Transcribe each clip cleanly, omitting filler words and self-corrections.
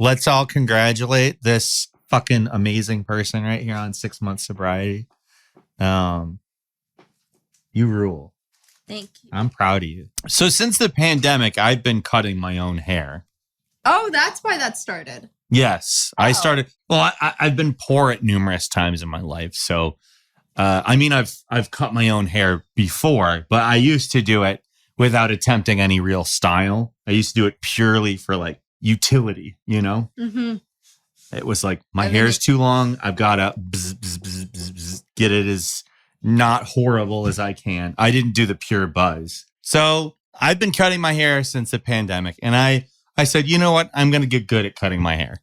let's all congratulate this fucking amazing person right here on 6 months sobriety. You rule. Thank you. I'm proud of you. So since the pandemic, I've been cutting my own hair. Oh, that's why that started. Yes, I started. Well, I've been poor at numerous times in my life. So, I've cut my own hair before, but I used to do it without attempting any real style. I used to do it purely for like utility, you know? Mm-hmm. It was like, my hair's too long. I've got to get it as not horrible as I can. I didn't do the pure buzz. So I've been cutting my hair since the pandemic. And I said, you know what? I'm going to get good at cutting my hair.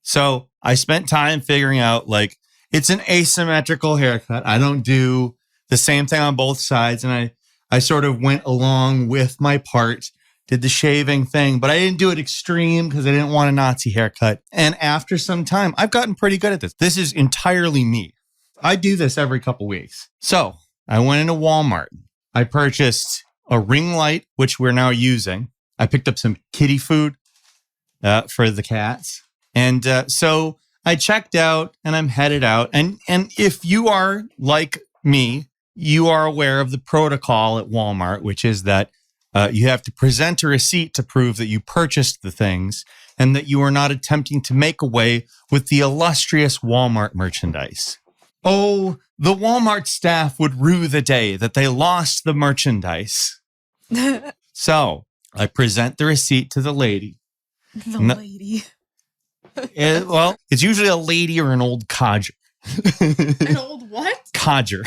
So I spent time figuring out, like, it's an asymmetrical haircut. I don't do the same thing on both sides. And I sort of went along with my part, did the shaving thing, but I didn't do it extreme because I didn't want a Nazi haircut. And after some time, I've gotten pretty good at this. This is entirely me. I do this every couple weeks. So I went into Walmart. I purchased a ring light, which we're now using. I picked up some kitty food for the cats. And so I checked out and I'm headed out. And if you are like me, you are aware of the protocol at Walmart, which is that you have to present a receipt to prove that you purchased the things and that you are not attempting to make away with the illustrious Walmart merchandise. Oh, the Walmart staff would rue the day that they lost the merchandise. So I present the receipt to the lady. The lady. It's usually a lady or an old codger. An old what? Codger.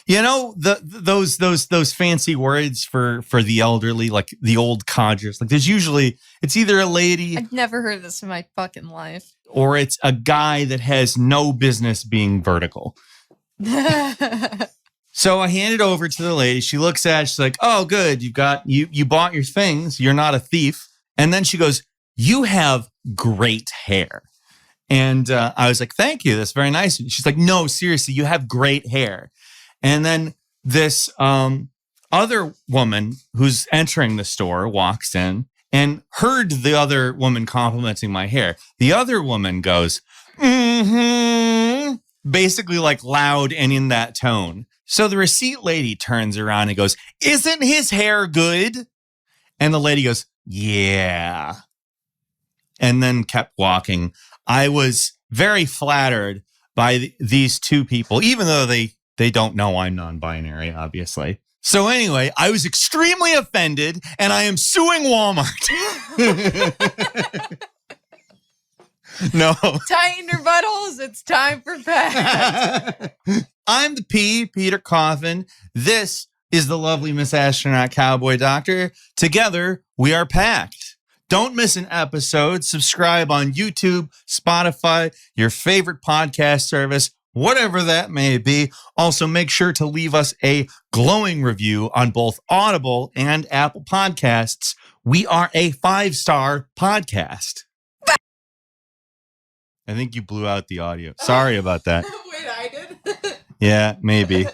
You know, those fancy words for the elderly, like the old codgers. Like it's either a lady. I've never heard this in my fucking life. Or it's a guy that has no business being vertical. So I hand it over to the lady. She looks at it. She's like, oh, good. You bought your things. You're not a thief. And then she goes, you have great hair. And I was like, thank you. That's very nice. She's like, no, seriously, you have great hair. And then this other woman who's entering the store walks in and heard the other woman complimenting my hair. The other woman goes, mm-hmm, basically like loud and in that tone. So the receipt lady turns around and goes, isn't his hair good? And the lady goes, yeah. And then kept walking. I was very flattered by these two people, even though they don't know I'm non-binary, obviously. So anyway, I was extremely offended, and I am suing Walmart. No. Tighten your buttholes. It's time for Pat. I'm the Peter Coffin. This is the lovely Miss Astronaut Cowboy Doctor. Together, we are packed. Don't miss an episode. Subscribe on YouTube, Spotify, your favorite podcast service, whatever that may be. Also, make sure to leave us a glowing review on both Audible and Apple Podcasts. We are a 5-star podcast. I think you blew out the audio. Sorry about that. Wait, I did? Yeah, maybe.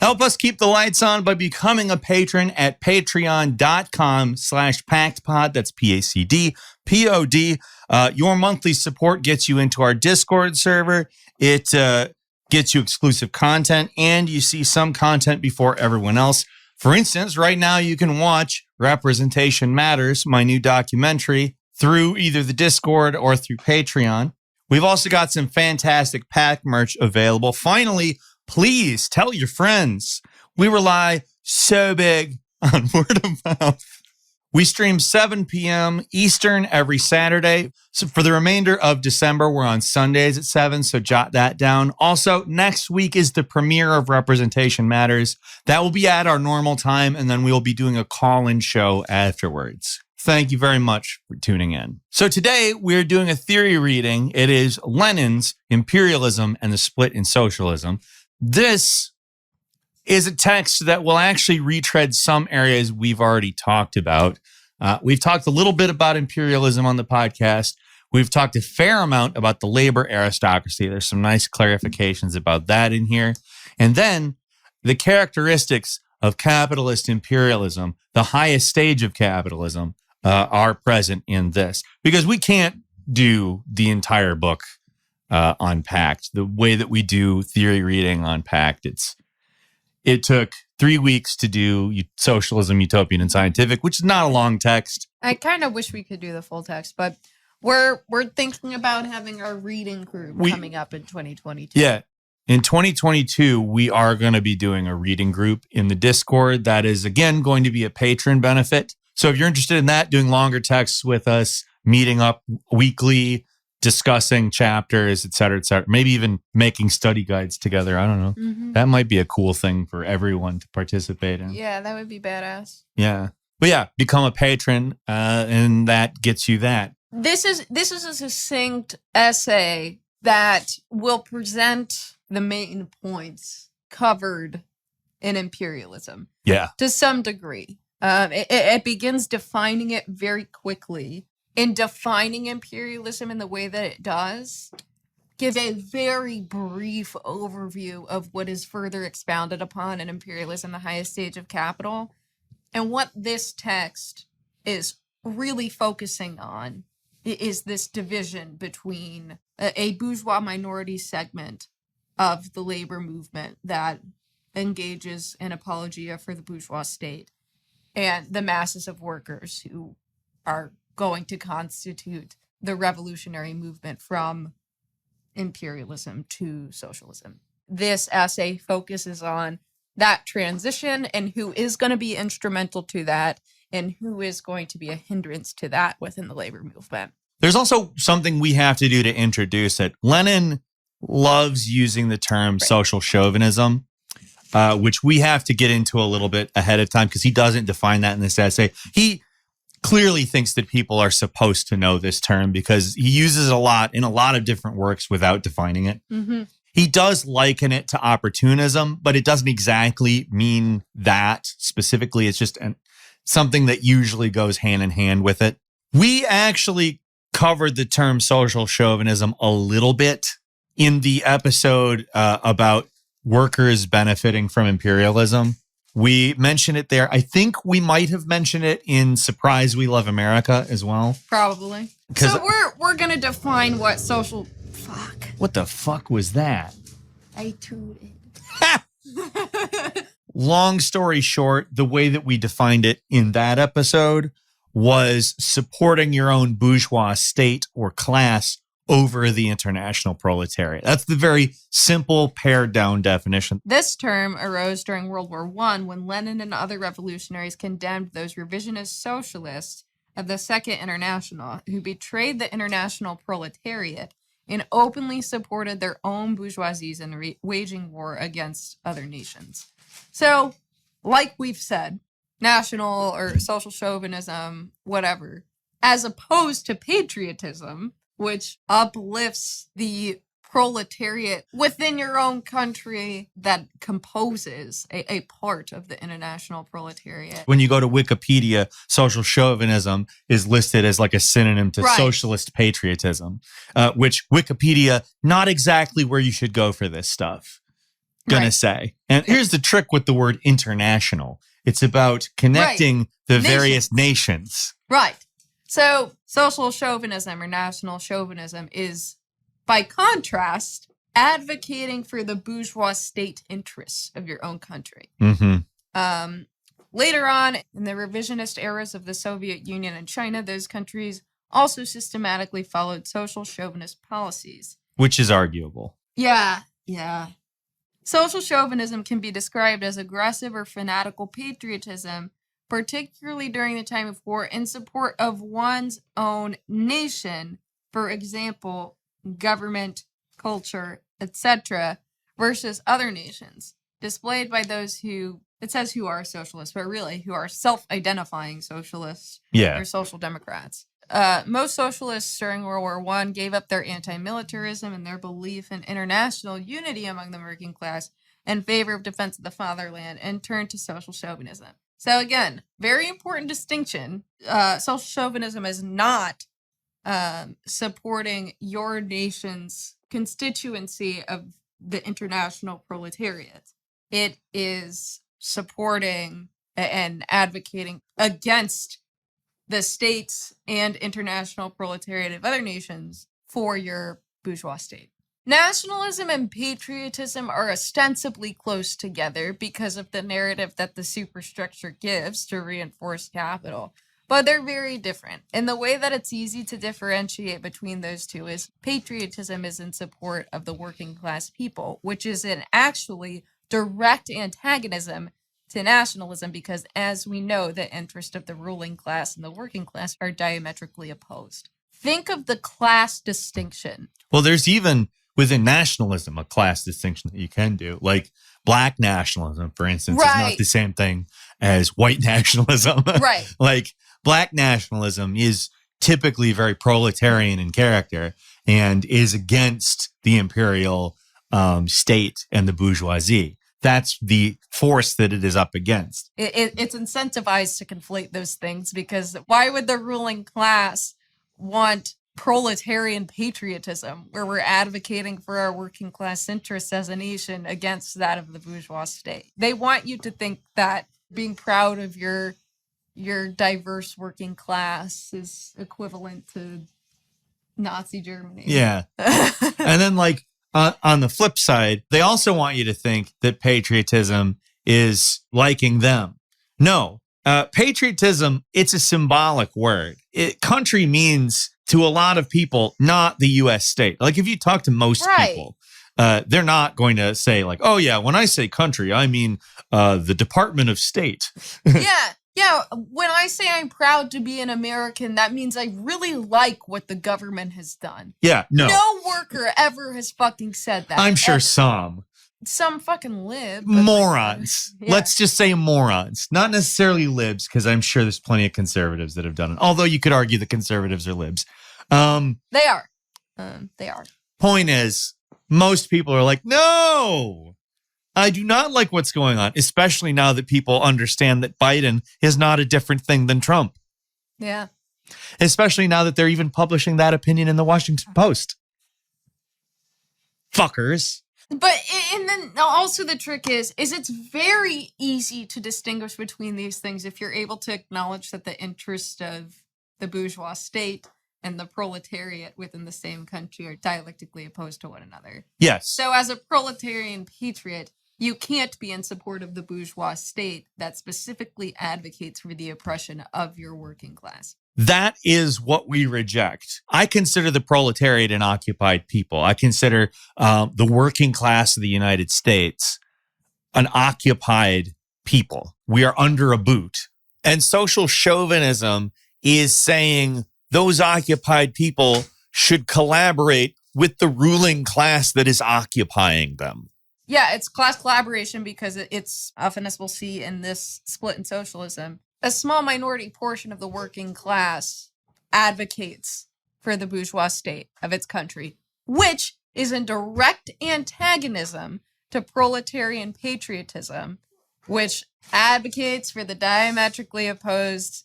Help us keep the lights on by becoming a patron at patreon.com/pactpod. That's PACDPOD. Your monthly support gets you into our Discord server. It gets you exclusive content, and you see some content before everyone else. For instance, right now you can watch Representation Matters, my new documentary, through either the Discord or through Patreon. We've also got some fantastic pack merch available. Finally, please tell your friends. We rely so big on word of mouth. We stream 7 p.m. Eastern every Saturday. So for the remainder of December, we're on Sundays at 7, so jot that down. Also, next week is the premiere of Representation Matters. That will be at our normal time, and then we will be doing a call-in show afterwards. Thank you very much for tuning in. So today, we're doing a theory reading. It is Lenin's Imperialism and the Split in Socialism. This is a text that will actually retread some areas we've already talked about. We've talked a little bit about imperialism on the podcast. We've talked a fair amount about the labor aristocracy. There's some nice clarifications about that in here. And then the characteristics of capitalist imperialism, the highest stage of capitalism, are present in this, because we can't do the entire book unpacked the way that we do theory reading unpacked. It took 3 weeks to do Socialism, Utopian, and Scientific, which is not a long text. I kind of wish we could do the full text, but we're thinking about having our reading group coming up in 2022. Yeah. In 2022, we are going to be doing a reading group in the Discord. That is, again, going to be a patron benefit. So if you're interested in that, doing longer texts with us, meeting up weekly, discussing chapters, et cetera, maybe even making study guides together. I don't know. Mm-hmm. That might be a cool thing for everyone to participate in. Yeah, that would be badass. Yeah. But yeah, become a patron, and that gets you that. This is a succinct essay that will present the main points covered in imperialism. Yeah. To some degree. It begins defining it very quickly. In defining imperialism in the way that it does, give a very brief overview of what is further expounded upon in Imperialism, the Highest Stage of Capital. And what this text is really focusing on is this division between a bourgeois minority segment of the labor movement that engages in apologia for the bourgeois state and the masses of workers who are going to constitute the revolutionary movement from imperialism to socialism. This essay focuses on that transition and who is going to be instrumental to that and who is going to be a hindrance to that within the labor movement. There's also something we have to do to introduce it. Lenin loves using the term social chauvinism, which we have to get into a little bit ahead of time because he doesn't define that in this essay. He clearly thinks that people are supposed to know this term because he uses it a lot in a lot of different works without defining it. Mm-hmm. He does liken it to opportunism, but it doesn't exactly mean that specifically. It's just something that usually goes hand in hand with it. We actually covered the term social chauvinism a little bit in the episode about workers benefiting from imperialism. We mentioned it there. I think we might have mentioned it in Surprise We Love America as well. Probably. So we're going to define what social... Fuck. What the fuck was that? I tooted. Long story short, the way that we defined it in that episode was supporting your own bourgeois state or class over the international proletariat. That's the very simple, pared down definition. This term arose during World War I when Lenin and other revolutionaries condemned those revisionist socialists of the Second International who betrayed the international proletariat and openly supported their own bourgeoisies in waging war against other nations. So, like we've said, national or social chauvinism, whatever, as opposed to patriotism, which uplifts the proletariat within your own country that composes a part of the international proletariat. When you go to Wikipedia, social chauvinism is listed as like a synonym to socialist patriotism, which Wikipedia, not exactly where you should go for this stuff, gonna say. And here's the trick with the word international. It's about connecting the various nations. Right. So social chauvinism or national chauvinism is, by contrast, advocating for the bourgeois state interests of your own country. Mm-hmm. Later on, in the revisionist eras of the Soviet Union and China, those countries also systematically followed social chauvinist policies. Which is arguable. Yeah. Social chauvinism can be described as aggressive or fanatical patriotism, particularly during the time of war, in support of one's own nation, for example, government, culture, etc., versus other nations, displayed by those who, it says who are socialists, but really who are self-identifying socialists or social democrats. Most socialists during World War I gave up their anti-militarism and their belief in international unity among the working class in favor of defense of the fatherland and turned to social chauvinism. So again, very important distinction. Social chauvinism is not supporting your nation's constituency of the international proletariat. It is supporting and advocating against the states and international proletariat of other nations for your bourgeois state. Nationalism and patriotism are ostensibly close together because of the narrative that the superstructure gives to reinforce capital, but they're very different. And the way that it's easy to differentiate between those two is patriotism is in support of the working class people, which is an actually direct antagonism to nationalism because, as we know, the interest of the ruling class and the working class are diametrically opposed. Think of the class distinction. Well, there's even within nationalism a class distinction that you can do. Like black nationalism, for instance, is not the same thing as white nationalism. Right. Like black nationalism is typically very proletarian in character and is against the imperial state and the bourgeoisie. That's the force that it is up against. It's incentivized to conflate those things because why would the ruling class want proletarian patriotism where we're advocating for our working class interests as a nation against that of the bourgeois state? They want you to think that being proud of your diverse working class is equivalent to Nazi Germany. Yeah. And then like on the flip side, they also want you to think that patriotism is liking them. No, patriotism, it's a symbolic word. Country means to a lot of people, not the U.S. state. Like if you talk to most people, they're not going to say like, oh yeah, when I say country, I mean the Department of State. Yeah, when I say I'm proud to be an American, that means I really like what the government has done. Yeah, no. No worker ever has fucking said that. I'm sure ever. Some fucking lib. Morons. Like, Let's just say morons. Not necessarily libs, because I'm sure there's plenty of conservatives that have done it. Although you could argue the conservatives are libs. They are. They are. Point is, most people are like, no, I do not like what's going on, especially now that people understand that Biden is not a different thing than Trump. Yeah. Especially now that they're even publishing that opinion in the Washington Post. Fuckers. But, and then also the trick is it's very easy to distinguish between these things if you're able to acknowledge that the interest of the bourgeois state and the proletariat within the same country are dialectically opposed to one another. Yes. So as a proletarian patriot, you can't be in support of the bourgeois state that specifically advocates for the oppression of your working class. That is what we reject. I consider the proletariat an occupied people. I consider the working class of the United States an occupied people. We are under a boot. And social chauvinism is saying those occupied people should collaborate with the ruling class that is occupying them. Yeah, it's class collaboration because it's often, as we'll see in this split in socialism, a small minority portion of the working class advocates for the bourgeois state of its country, which is in direct antagonism to proletarian patriotism, which advocates for the diametrically opposed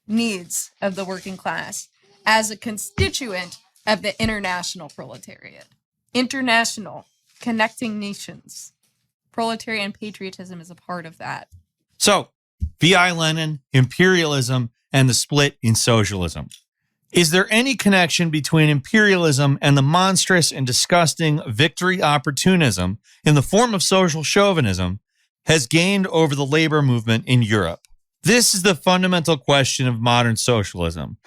needs of the working class as a constituent of the international proletariat. International, connecting nations. Proletarian patriotism is a part of that. So, V.I. Lenin, imperialism, and the split in socialism. Is there any connection between imperialism and the monstrous and disgusting victory opportunism in the form of social chauvinism has gained over the labor movement in Europe? This is the fundamental question of modern socialism.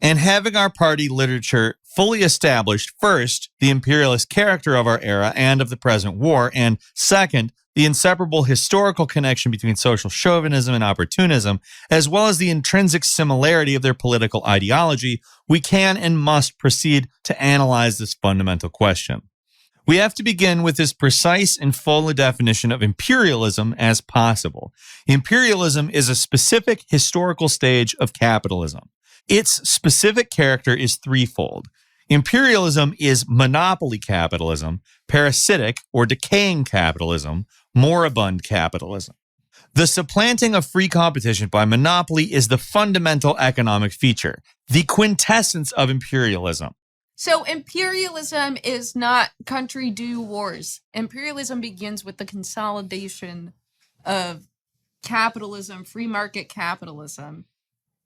And having our party literature fully established, first, the imperialist character of our era and of the present war, and second, the inseparable historical connection between social chauvinism and opportunism, as well as the intrinsic similarity of their political ideology, we can and must proceed to analyze this fundamental question. We have to begin with as precise and full a definition of imperialism as possible. Imperialism is a specific historical stage of capitalism. Its specific character is threefold. Imperialism is monopoly capitalism, parasitic or decaying capitalism, moribund capitalism. The supplanting of free competition by monopoly is the fundamental economic feature, the quintessence of imperialism. So imperialism is not country do wars. Imperialism begins with the consolidation of capitalism, free market capitalism,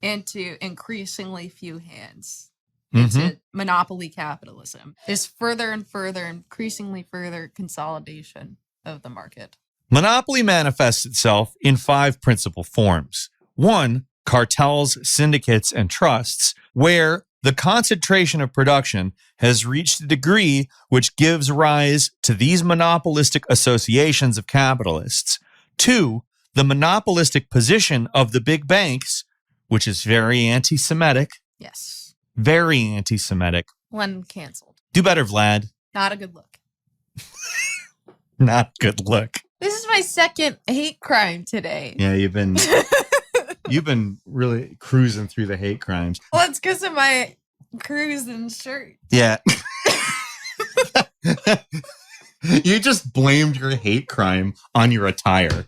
into increasingly few hands, Mm-hmm. into monopoly capitalism. There's further and further, increasingly further consolidation of the market. Monopoly manifests itself in 5 principal forms. 1, cartels, syndicates, and trusts, where the concentration of production has reached a degree which gives rise to these monopolistic associations of capitalists. 2, the monopolistic position of the big banks, which is very anti-Semitic. Yes. Very anti-Semitic. One canceled. Do better, Vlad. Not a good look. Not good look. This is my second hate crime today. Yeah, you've been really cruising through the hate crimes. Well, it's because of my cruising shirt. Yeah. You just blamed your hate crime on your attire.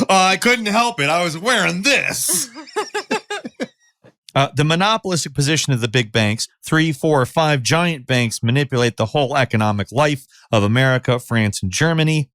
I couldn't help it. I was wearing this. The monopolistic position of the big banks, 3, 4, or 5 giant banks manipulate the whole economic life of America, France, and Germany.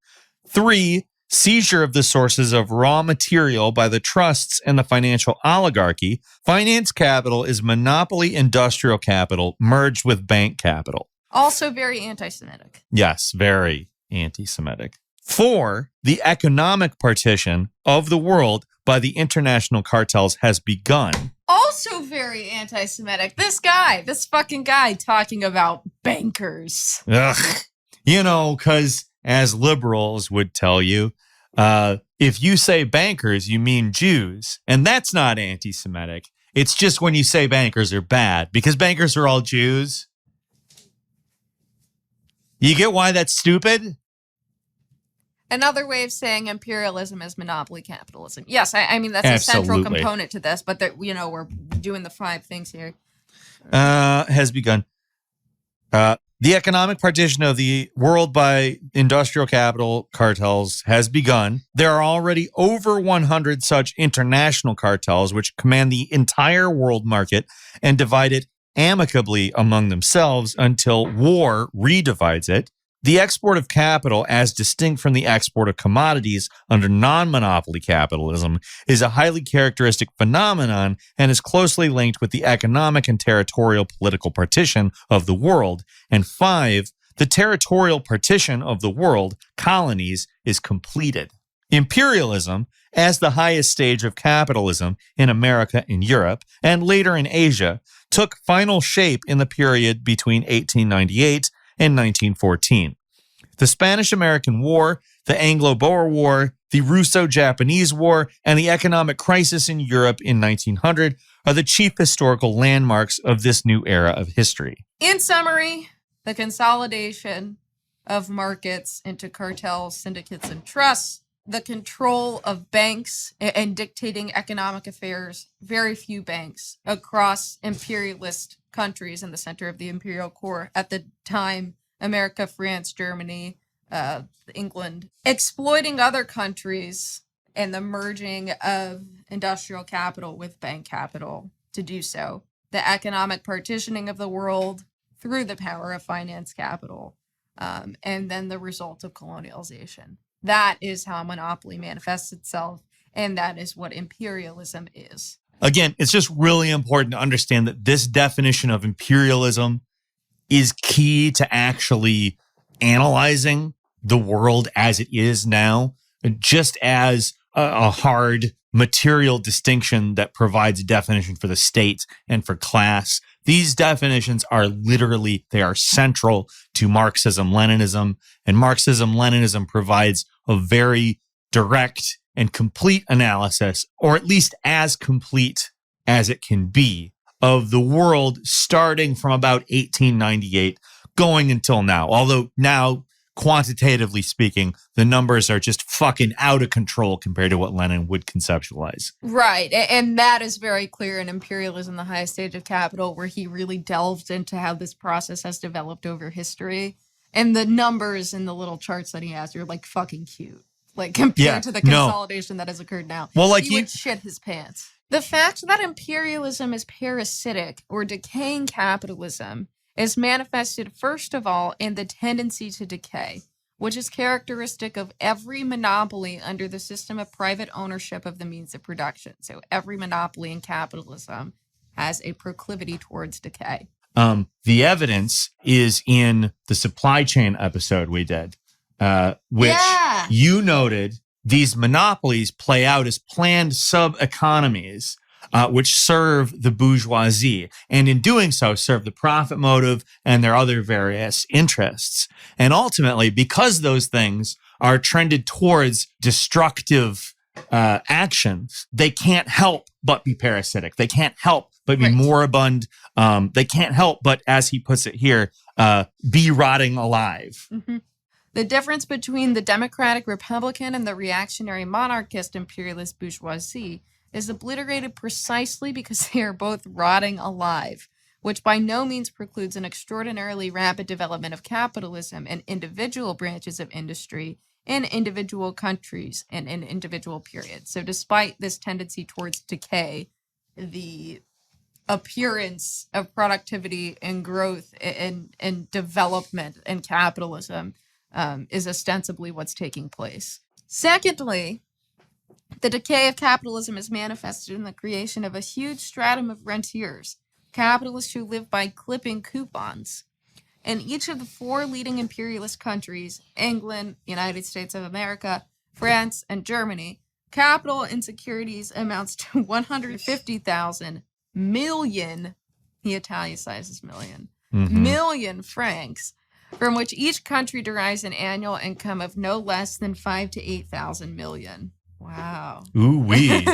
3, seizure of the sources of raw material by the trusts and the financial oligarchy. Finance capital is monopoly industrial capital merged with bank capital. Also very anti-Semitic. Yes, very anti-Semitic. 4, the economic partition of the world by the international cartels has begun. Also very anti-Semitic. This fucking guy talking about bankers. Ugh. You know, because as liberals would tell you, if you say bankers, you mean Jews. And that's not anti-Semitic. It's just when you say bankers are bad, because bankers are all Jews. You get why that's stupid? Another way of saying imperialism is monopoly capitalism. Yes, I mean, that's a central Absolutely. component to this, but that, we're doing the 5 things here. Has begun. The economic partition of the world by industrial capital cartels has begun. There are already over 100 such international cartels which command the entire world market and divide it amicably among themselves until war redivides it. The export of capital, as distinct from the export of commodities under non-monopoly capitalism, is a highly characteristic phenomenon and is closely linked with the economic and territorial political partition of the world. And 5, the territorial partition of the world, colonies, is completed. Imperialism, as the highest stage of capitalism in America and Europe, and later in Asia, took final shape in the period between 1898 and 1914. The Spanish-American War, the Anglo-Boer War, the Russo-Japanese War, and the economic crisis in Europe in 1900 are the chief historical landmarks of this new era of history. In summary, the consolidation of markets into cartels, syndicates, and trusts, the control of banks and dictating economic affairs, very few banks across imperialist countries in the center of the imperial core at the time, America, France, Germany, England, exploiting other countries and the merging of industrial capital with bank capital to do so. The economic partitioning of the world through the power of finance capital, and then the result of colonialization. That is how monopoly manifests itself, and that is what imperialism is. Again, it's just really important to understand that this definition of imperialism is key to actually analyzing the world as it is now, just as a hard material distinction that provides a definition for the state and for class. These definitions are literally, they are central to Marxism-Leninism, and Marxism-Leninism provides a very direct and complete analysis, or at least as complete as it can be, of the world starting from about 1898 going until now. Although now, quantitatively speaking, the numbers are just fucking out of control compared to what Lenin would conceptualize. Right. And that is very clear in Imperialism, the Highest Stage of Capital, where he really delved into how this process has developed over history. And the numbers in the little charts that he has are like fucking cute. Like compared to the consolidation that has occurred now. Well, like he would shit his pants. The fact that imperialism is parasitic or decaying capitalism is manifested, first of all, in the tendency to decay. which is characteristic of every monopoly under the system of private ownership of the means of production. So every monopoly in capitalism has a proclivity towards decay. The evidence is in the supply chain episode we did, which you noted these monopolies play out as planned sub-economies, which serve the bourgeoisie, and in doing so, serve the profit motive and their other various interests. And ultimately, because those things are trended towards destructive actions, they can't help but be parasitic. They can't help but be moribund. They can't help but, as he puts it here, be rotting alive. Mm-hmm. The difference between the democratic Republican and the reactionary monarchist imperialist bourgeoisie is obliterated precisely because they are both rotting alive, which by no means precludes an extraordinarily rapid development of capitalism in individual branches of industry, in individual countries, and in individual periods. So despite this tendency towards decay, the appearance of productivity and growth and development in capitalism is ostensibly what's taking place. Secondly, the decay of capitalism is manifested in the creation of a huge stratum of rentiers, capitalists who live by clipping coupons. In each of the four leading imperialist countries, England, United States of America, France, and Germany, capital in securities amounts to 150,000 million, he italicizes million, million francs, from which each country derives an annual income of no less than 5,000 to 8,000 million. Wow. Ooh-wee.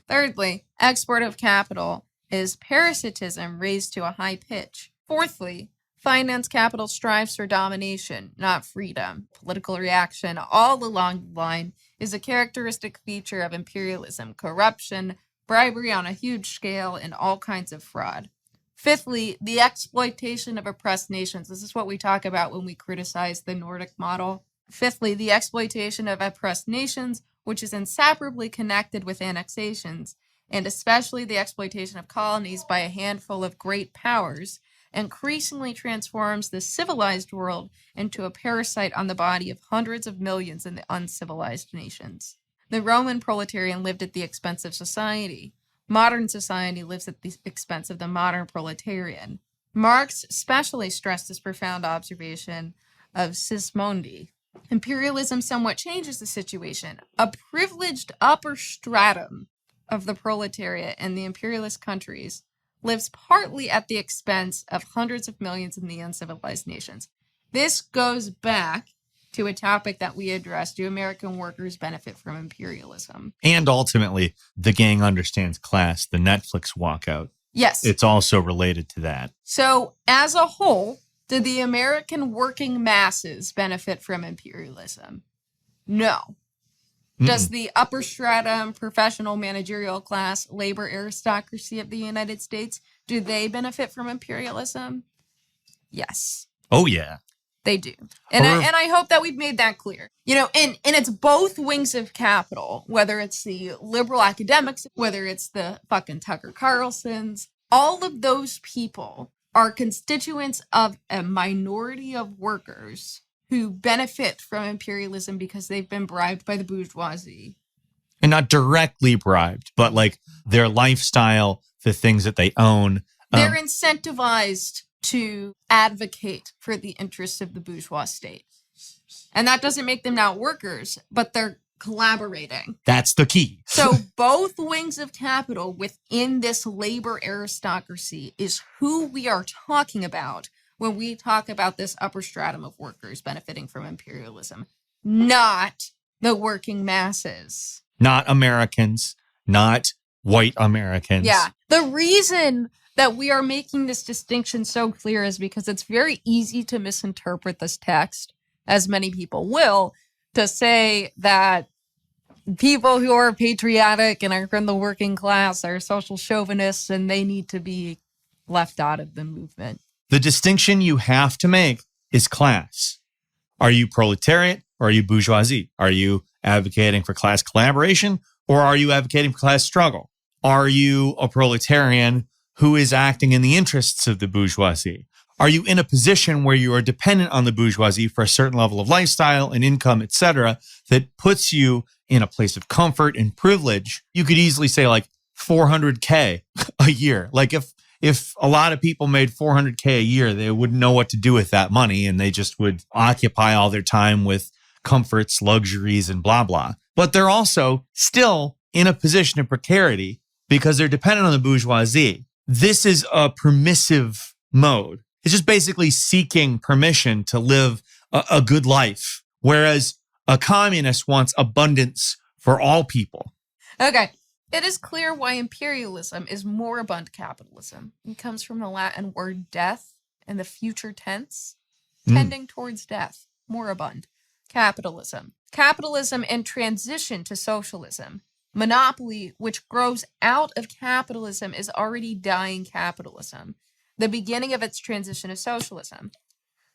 Thirdly, export of capital is parasitism raised to a high pitch. Fourthly, finance capital strives for domination, not freedom. Political reaction all along the line is a characteristic feature of imperialism, corruption, bribery on a huge scale, and all kinds of fraud. Fifthly, the exploitation of oppressed nations. This is what we talk about when we criticize the Nordic model. Fifthly, the exploitation of oppressed nations, which is inseparably connected with annexations, and especially the exploitation of colonies by a handful of great powers, increasingly transforms the civilized world into a parasite on the body of hundreds of millions in the uncivilized nations. The Roman proletarian lived at the expense of society. Modern society lives at the expense of the modern proletarian. Marx especially stressed this profound observation of Sismondi. Imperialism somewhat changes the situation. A privileged upper stratum of the proletariat in the imperialist countries lives partly at the expense of hundreds of millions in the uncivilized nations. This goes back to a topic that we addressed. Do American workers benefit from imperialism? And ultimately, The Gang Understands Class, the Netflix walkout. Yes. It's also related to that. So, as a whole, do the American working masses benefit from imperialism? No. Does the upper stratum, professional managerial class, labor aristocracy of the United States, do they benefit from imperialism? Yes. Oh, yeah. They do. And I hope that we've made that clear. You know, and it's both wings of capital, whether it's the liberal academics, whether it's the fucking Tucker Carlsons, all of those people are constituents of a minority of workers who benefit from imperialism because they've been bribed by the bourgeoisie. And not directly bribed, but like their lifestyle, the things that they own. They're incentivized to advocate for the interests of the bourgeois state. And that doesn't make them not workers, but they're collaborating. That's the key. So both wings of capital within this labor aristocracy is who we are talking about when we talk about this upper stratum of workers benefiting from imperialism, not the working masses. Not Americans, not white Americans. Yeah. The reason that we are making this distinction so clear is because it's very easy to misinterpret this text, as many people will, to say that people who are patriotic and are from the working class are social chauvinists and they need to be left out of the movement. The distinction you have to make is class. Are you proletariat or are you bourgeoisie? Are you advocating for class collaboration or are you advocating for class struggle? Are you a proletarian who is acting in the interests of the bourgeoisie? are you in a position where you are dependent on the bourgeoisie for a certain level of lifestyle and income, etc., that puts you in a place of comfort and privilege? You could easily say like 400K a year. Like if a lot of people made 400K a year, they wouldn't know what to do with that money, and they just would occupy all their time with comforts, luxuries, and blah, blah. But they're also still in a position of precarity because they're dependent on the bourgeoisie. This is a permissive mode. It's just basically seeking permission to live a good life, whereas a communist wants abundance for all people. Okay. It is clear why imperialism is moribund capitalism. It comes from the Latin word death in the future tense, tending towards death. Moribund. Capitalism. Capitalism in transition to socialism. Monopoly, which grows out of capitalism, is already dying capitalism. The beginning of its transition to socialism.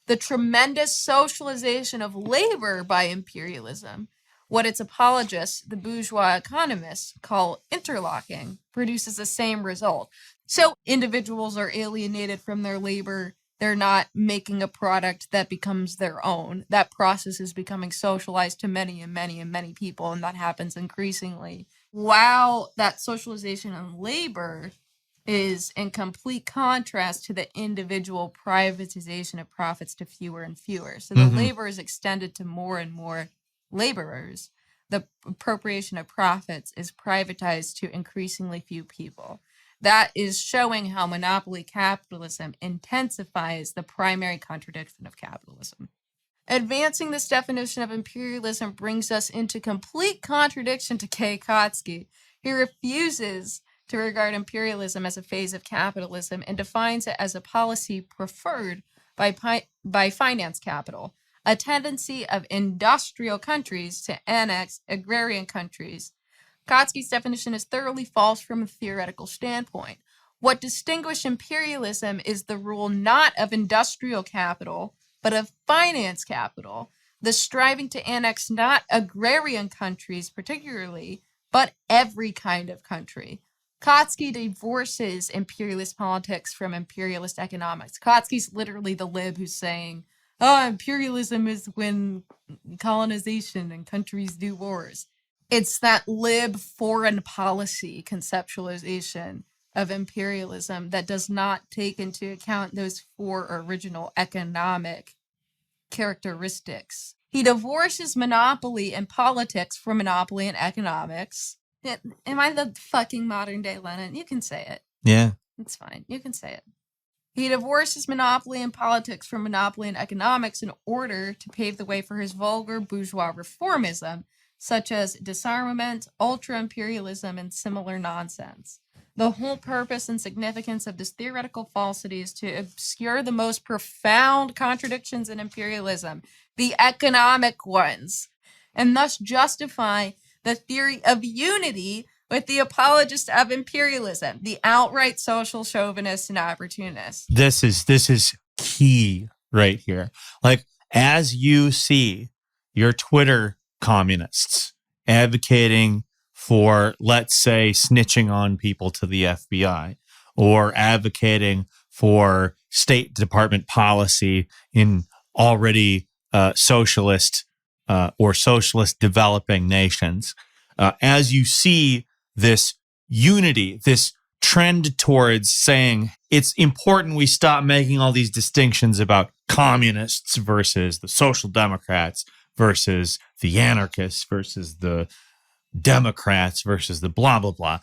The tremendous socialization of labor by imperialism, what its apologists, the bourgeois economists, call interlocking, produces the same result. So individuals are alienated from their labor. They're not making a product that becomes their own. That process is becoming socialized to many and many and many people, and that happens increasingly. While that socialization of labor is in complete contrast to the individual privatization of profits to fewer and fewer. So the labor is extended to more and more laborers. The appropriation of profits is privatized to increasingly few people. That is showing how monopoly capitalism intensifies the primary contradiction of capitalism. Advancing this definition of imperialism brings us into complete contradiction to Kautsky. He refuses to regard imperialism as a phase of capitalism and defines it as a policy preferred by finance capital, a tendency of industrial countries to annex agrarian countries. Kautsky's definition is thoroughly false from a theoretical standpoint. What distinguishes imperialism is the rule not of industrial capital, but of finance capital, the striving to annex not agrarian countries particularly, but every kind of country. Kautsky divorces imperialist politics from imperialist economics. Kautsky's literally the lib who's saying, oh, imperialism is when colonization and countries do wars. It's that lib foreign policy conceptualization of imperialism that does not take into account those four original economic characteristics. He divorces monopoly in politics from monopoly in economics. Am I the fucking modern day Lenin? You can say it. Yeah. It's fine. You can say it. He divorces monopoly in politics from monopoly in economics in order to pave the way for his vulgar bourgeois reformism, such as disarmament, ultra-imperialism, and similar nonsense. The whole purpose and significance of this theoretical falsity is to obscure the most profound contradictions in imperialism, the economic ones, and thus justify the theory of unity with the apologists of imperialism, the outright social chauvinists and opportunists. This is key right here. Like, as you see your Twitter communists advocating for, let's say, snitching on people to the FBI, or advocating for State Department policy in already socialist or socialist developing nations, as you see this unity, this trend towards saying it's important we stop making all these distinctions about communists versus the social democrats versus the anarchists versus the Democrats versus the blah, blah, blah.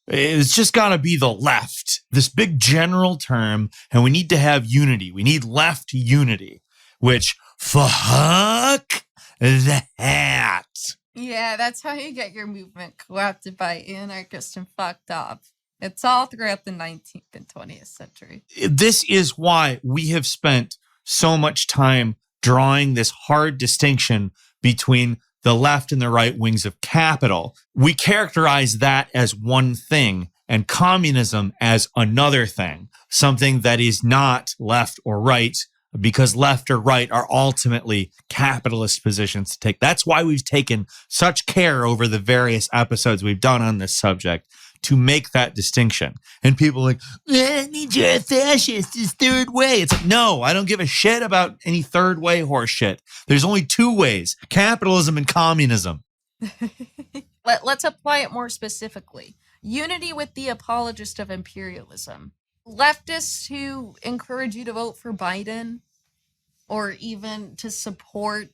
It's just got to be the left, this big general term, and we need to have unity. We need left unity, which fuck that. Yeah, that's how you get your movement co-opted by anarchists and fucked up. It's all throughout the 19th and 20th century. This is why we have spent so much time drawing this hard distinction between the left and the right wings of capital. We characterize that as one thing and communism as another thing, something that is not left or right, because left or right are ultimately capitalist positions to take. That's why we've taken such care over the various episodes we've done on this subject to make that distinction. And people are like, you're a fascist, it's third way. It's like, no, I don't give a shit about any third way horse shit. There's only two ways, capitalism and communism. Let's apply it more specifically. Unity with the apologist of imperialism. Leftists who encourage you to vote for Biden or even to support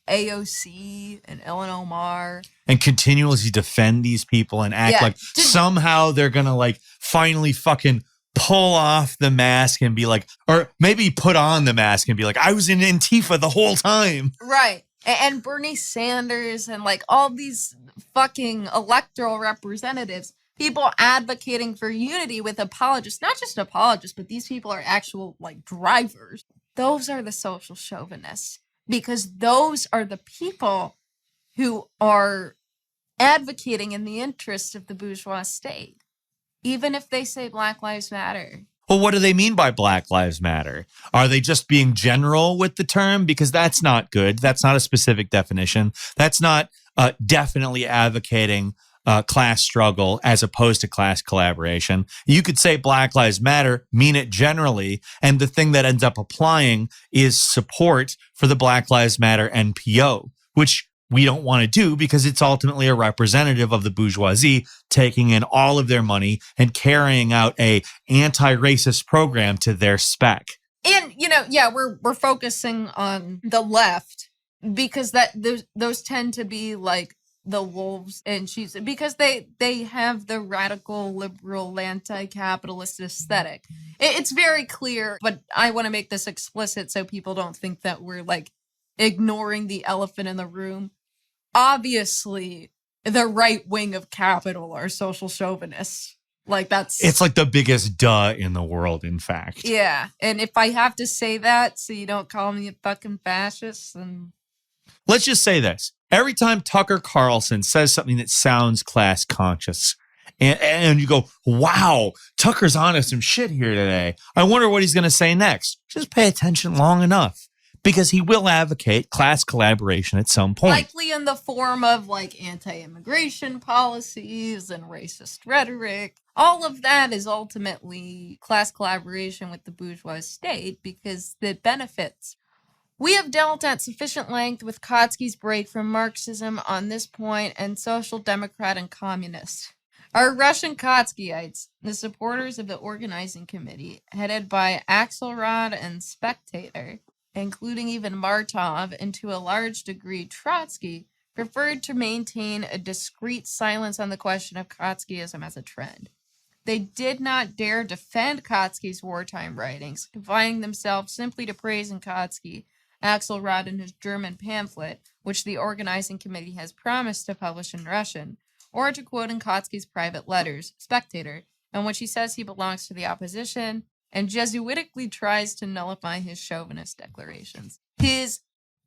AOC and Ellen Omar. And continuously defend these people and act like somehow they're going to like finally fucking pull off the mask and be like, or maybe put on the mask and be like, I was in Antifa the whole time. Right. And Bernie Sanders and like all these fucking electoral representatives, people advocating for unity with apologists, not just apologists, but these people are actual like drivers. Those are the social chauvinists. Because those are the people who are advocating in the interest of the bourgeois state, even if they say Black Lives Matter. Well, what do they mean by Black Lives Matter? Are they just being general with the term? Because that's not good. That's not a specific definition. That's not definitely advocating class struggle as opposed to class collaboration. You could say Black Lives Matter, mean it generally, and the thing that ends up applying is support for the Black Lives Matter NPO, which we don't want to do because it's ultimately a representative of the bourgeoisie taking in all of their money and carrying out a anti-racist program to their spec. And, we're focusing on the left because those tend to be like the wolves and sheep because they have the radical liberal anti-capitalist aesthetic. It's very clear, but I want to make this explicit so people don't think that we're like ignoring the elephant in the room. Obviously, the right wing of capital are social chauvinists. Like it's like the biggest duh in the world, in fact. Yeah. And if I have to say that so you don't call me a fucking fascist, then let's just say this. Every time Tucker Carlson says something that sounds class conscious and you go, wow, Tucker's onto some shit here today. I wonder what he's going to say next. Just pay attention long enough because he will advocate class collaboration at some point. Likely in the form of like anti-immigration policies and racist rhetoric. All of that is ultimately class collaboration with the bourgeois state because it benefits. We have dealt at sufficient length with Kautsky's break from Marxism on this point and social democrat and communist. Our Russian Kautskyites, the supporters of the organizing committee, headed by Axelrod and Spectator, including even Martov and to a large degree Trotsky, preferred to maintain a discreet silence on the question of Kautskyism as a trend. They did not dare defend Kautsky's wartime writings, confining themselves simply to praising Kautsky, Axelrod in his German pamphlet, which the organizing committee has promised to publish in Russian, or to quote in Kautsky's private letters, Spectator, in which he says he belongs to the opposition and Jesuitically tries to nullify his chauvinist declarations. His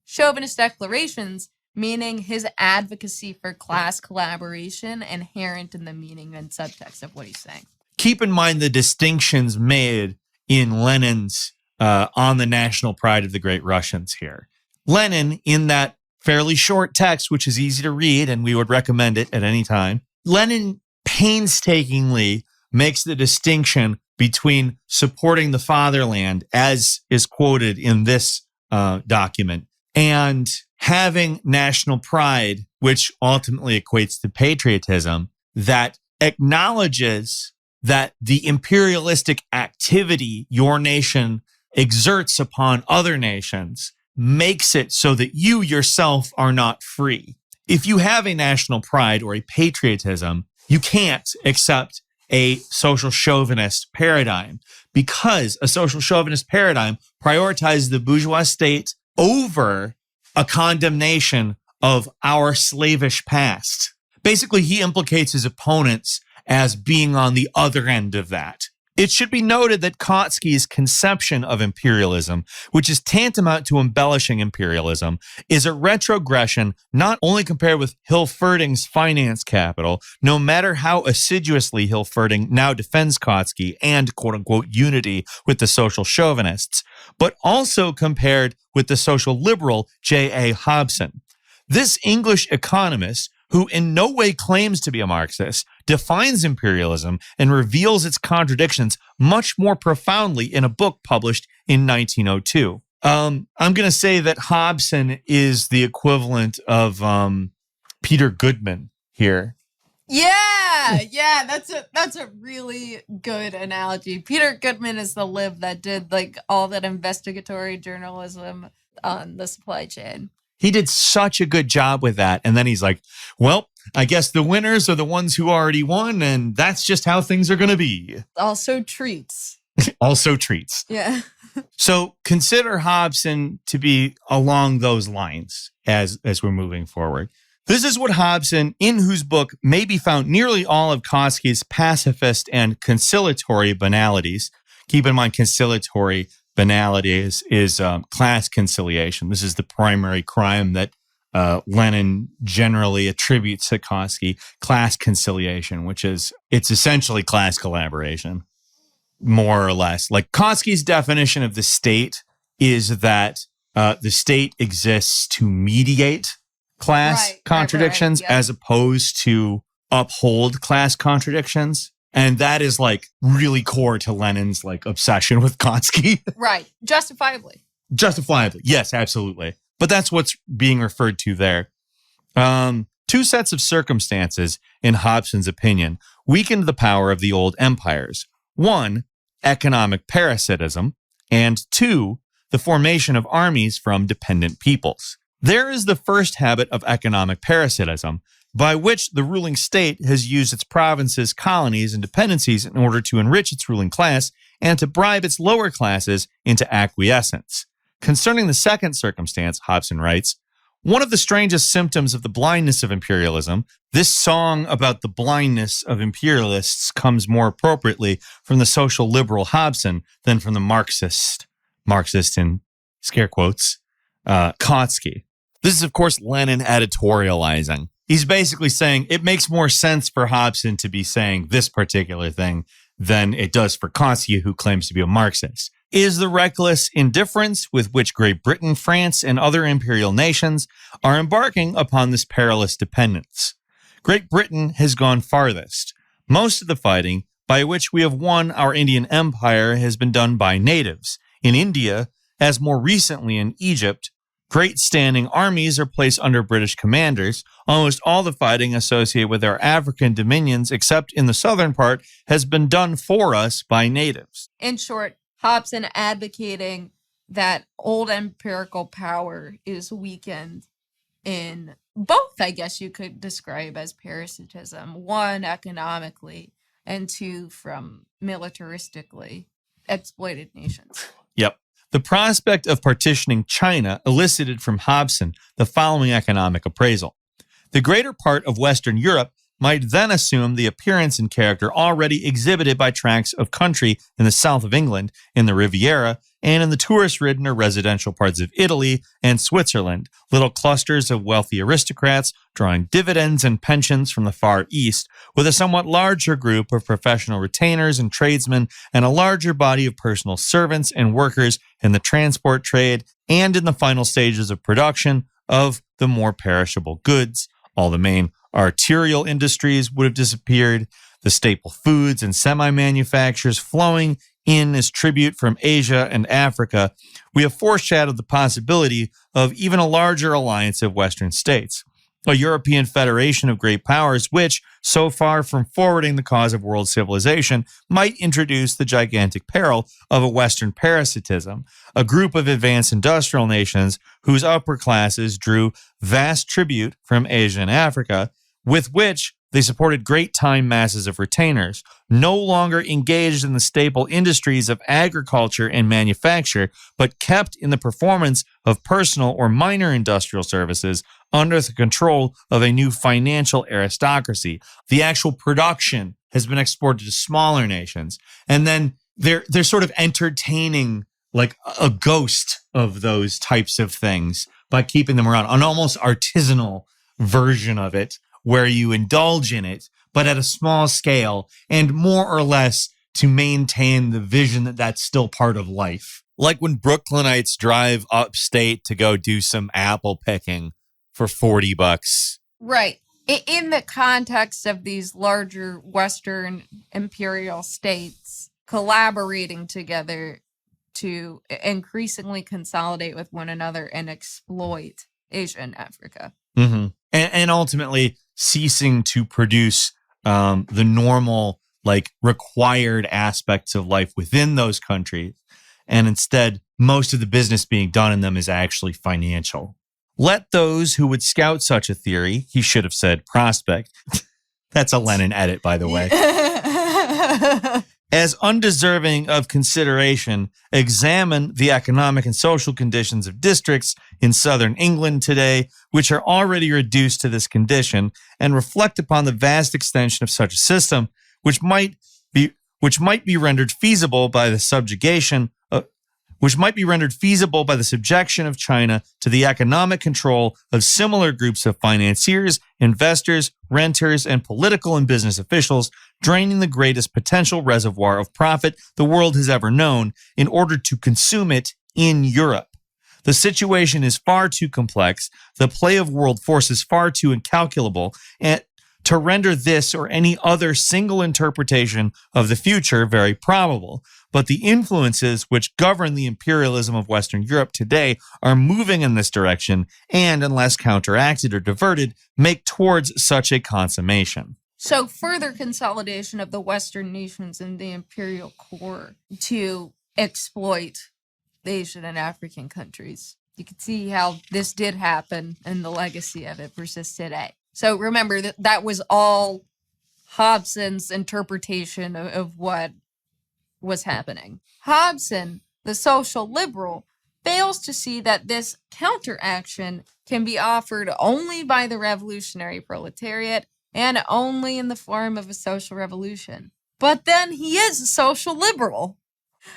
chauvinist declarations, meaning his advocacy for class collaboration inherent in the meaning and subtext of what he's saying. Keep in mind the distinctions made in Lenin's on the national pride of the great Russians here. Lenin, in that fairly short text, which is easy to read, and we would recommend it at any time, Lenin painstakingly makes the distinction between supporting the fatherland, as is quoted in this document, and having national pride, which ultimately equates to patriotism, that acknowledges that the imperialistic activity your nation exerts upon other nations makes it so that you yourself are not free. If you have a national pride or a patriotism, you can't accept a social chauvinist paradigm because a social chauvinist paradigm prioritizes the bourgeois state over a condemnation of our slavish past. Basically, he implicates his opponents as being on the other end of that. It should be noted that Kautsky's conception of imperialism, which is tantamount to embellishing imperialism, is a retrogression not only compared with Hilferding's finance capital, no matter how assiduously Hilferding now defends Kautsky and quote-unquote unity with the social chauvinists, but also compared with the social liberal J.A. Hobson. This English economist, who in no way claims to be a Marxist, defines imperialism and reveals its contradictions much more profoundly in a book published in 1902. I'm going to say that Hobson is the equivalent of Peter Goodman here. Yeah, that's a really good analogy. Peter Goodman is the lib that did like all that investigatory journalism on the supply chain. He did such a good job with that. And then he's like, well, I guess the winners are the ones who already won, and that's just how things are going to be. Also treats. Also treats. Yeah. So consider Hobson to be along those lines as we're moving forward. This is what Hobson, in whose book may be found nearly all of Kautsky's pacifist and conciliatory banalities. Keep in mind, conciliatory banalities is class conciliation. This is the primary crime that Lenin generally attributes to Kautsky, class conciliation, it's essentially class collaboration, more or less. Like Kautsky's definition of the state is that the state exists to mediate class contradictions yep. as opposed to uphold class contradictions. And that is like really core to Lenin's like obsession with Kautsky. Right. Justifiably. Justifiably. Yes, absolutely. But that's what's being referred to there. Two sets of circumstances, in Hobson's opinion, weakened the power of the old empires. One, economic parasitism, and two, the formation of armies from dependent peoples. There is the first habit of economic parasitism, by which the ruling state has used its provinces, colonies, and dependencies in order to enrich its ruling class and to bribe its lower classes into acquiescence. Concerning the second circumstance, Hobson writes, one of the strangest symptoms of the blindness of imperialism, this song about the blindness of imperialists comes more appropriately from the social liberal Hobson than from the Marxist in scare quotes, Kautsky. This is, of course, Lenin editorializing. He's basically saying it makes more sense for Hobson to be saying this particular thing than it does for Kautsky, who claims to be a Marxist. Is the reckless indifference with which Great Britain, France, and other imperial nations are embarking upon this perilous dependence. Great Britain has gone farthest. Most of the fighting by which we have won our Indian empire has been done by natives. In India, as more recently in Egypt, great standing armies are placed under British commanders. Almost all the fighting associated with our African dominions, except in the southern part, has been done for us by natives. In short, Hobson advocating that old empirical power is weakened in both, I guess you could describe as parasitism. One, economically, and two, from militaristically exploited nations. Yep. The prospect of partitioning China elicited from Hobson the following economic appraisal. The greater part of Western Europe might then assume the appearance and character already exhibited by tracts of country in the south of England, in the Riviera, and in the tourist-ridden or residential parts of Italy and Switzerland, little clusters of wealthy aristocrats drawing dividends and pensions from the Far East, with a somewhat larger group of professional retainers and tradesmen, and a larger body of personal servants and workers in the transport trade and in the final stages of production of the more perishable goods. All the main arterial industries would have disappeared, the staple foods and semi-manufactures flowing in as tribute from Asia and Africa. We have foreshadowed the possibility of even a larger alliance of Western states, a European federation of great powers which, so far from forwarding the cause of world civilization, might introduce the gigantic peril of a Western parasitism, a group of advanced industrial nations whose upper classes drew vast tribute from Asia and Africa, with which they supported great time masses of retainers, no longer engaged in the staple industries of agriculture and manufacture, but kept in the performance of personal or minor industrial services under the control of a new financial aristocracy. The actual production has been exported to smaller nations. And then they're sort of entertaining like a ghost of those types of things by keeping them around, an almost artisanal version of it, where you indulge in it, but at a small scale and more or less to maintain the vision that that's still part of life. Like when Brooklynites drive upstate to go do some apple picking for $40. Right. In the context of these larger Western imperial states collaborating together to increasingly consolidate with one another and exploit Asia and Africa. Mm-hmm. And ultimately ceasing to produce the normal, like, required aspects of life within those countries. And instead, most of the business being done in them is actually financial. Let those who would scout such a theory, he should have said prospect. That's a Lenin edit, by the way. As undeserving of consideration, examine the economic and social conditions of districts in southern England today, which are already reduced to this condition, and reflect upon the vast extension of such a system, which might be rendered feasible by the subjugation of China to the economic control of similar groups of financiers, investors, renters, and political and business officials, draining the greatest potential reservoir of profit the world has ever known in order to consume it in Europe. The situation is far too complex, the play of world forces far too incalculable, and to render this or any other single interpretation of the future very probable. But the influences which govern the imperialism of Western Europe today are moving in this direction and, unless counteracted or diverted, make towards such a consummation. So further consolidation of the Western nations in the imperial core to exploit the Asian and African countries. You can see how this did happen and the legacy of it persists today. So remember that was all Hobson's interpretation of what was happening. Hobson, the social liberal, fails to see that this counteraction can be offered only by the revolutionary proletariat and only in the form of a social revolution. But then he is a social liberal.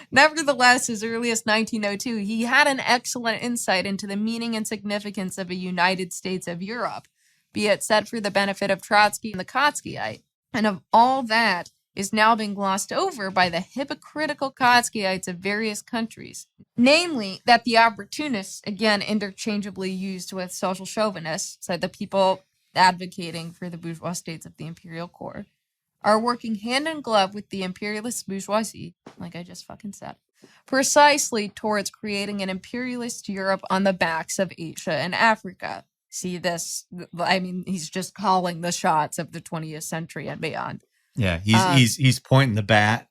Nevertheless, as early as 1902, he had an excellent insight into the meaning and significance of a United States of Europe, be it said for the benefit of Trotsky and the Kautskyites. And of all that is now being glossed over by the hypocritical Kautskyites of various countries. Namely, that the opportunists, again interchangeably used with social chauvinists, so the people advocating for the bourgeois states of the imperial core, are working hand in glove with the imperialist bourgeoisie, like I just fucking said, precisely towards creating an imperialist Europe on the backs of Asia and Africa. See this? I mean, he's just calling the shots of the 20th century and beyond. Yeah, he's pointing the bat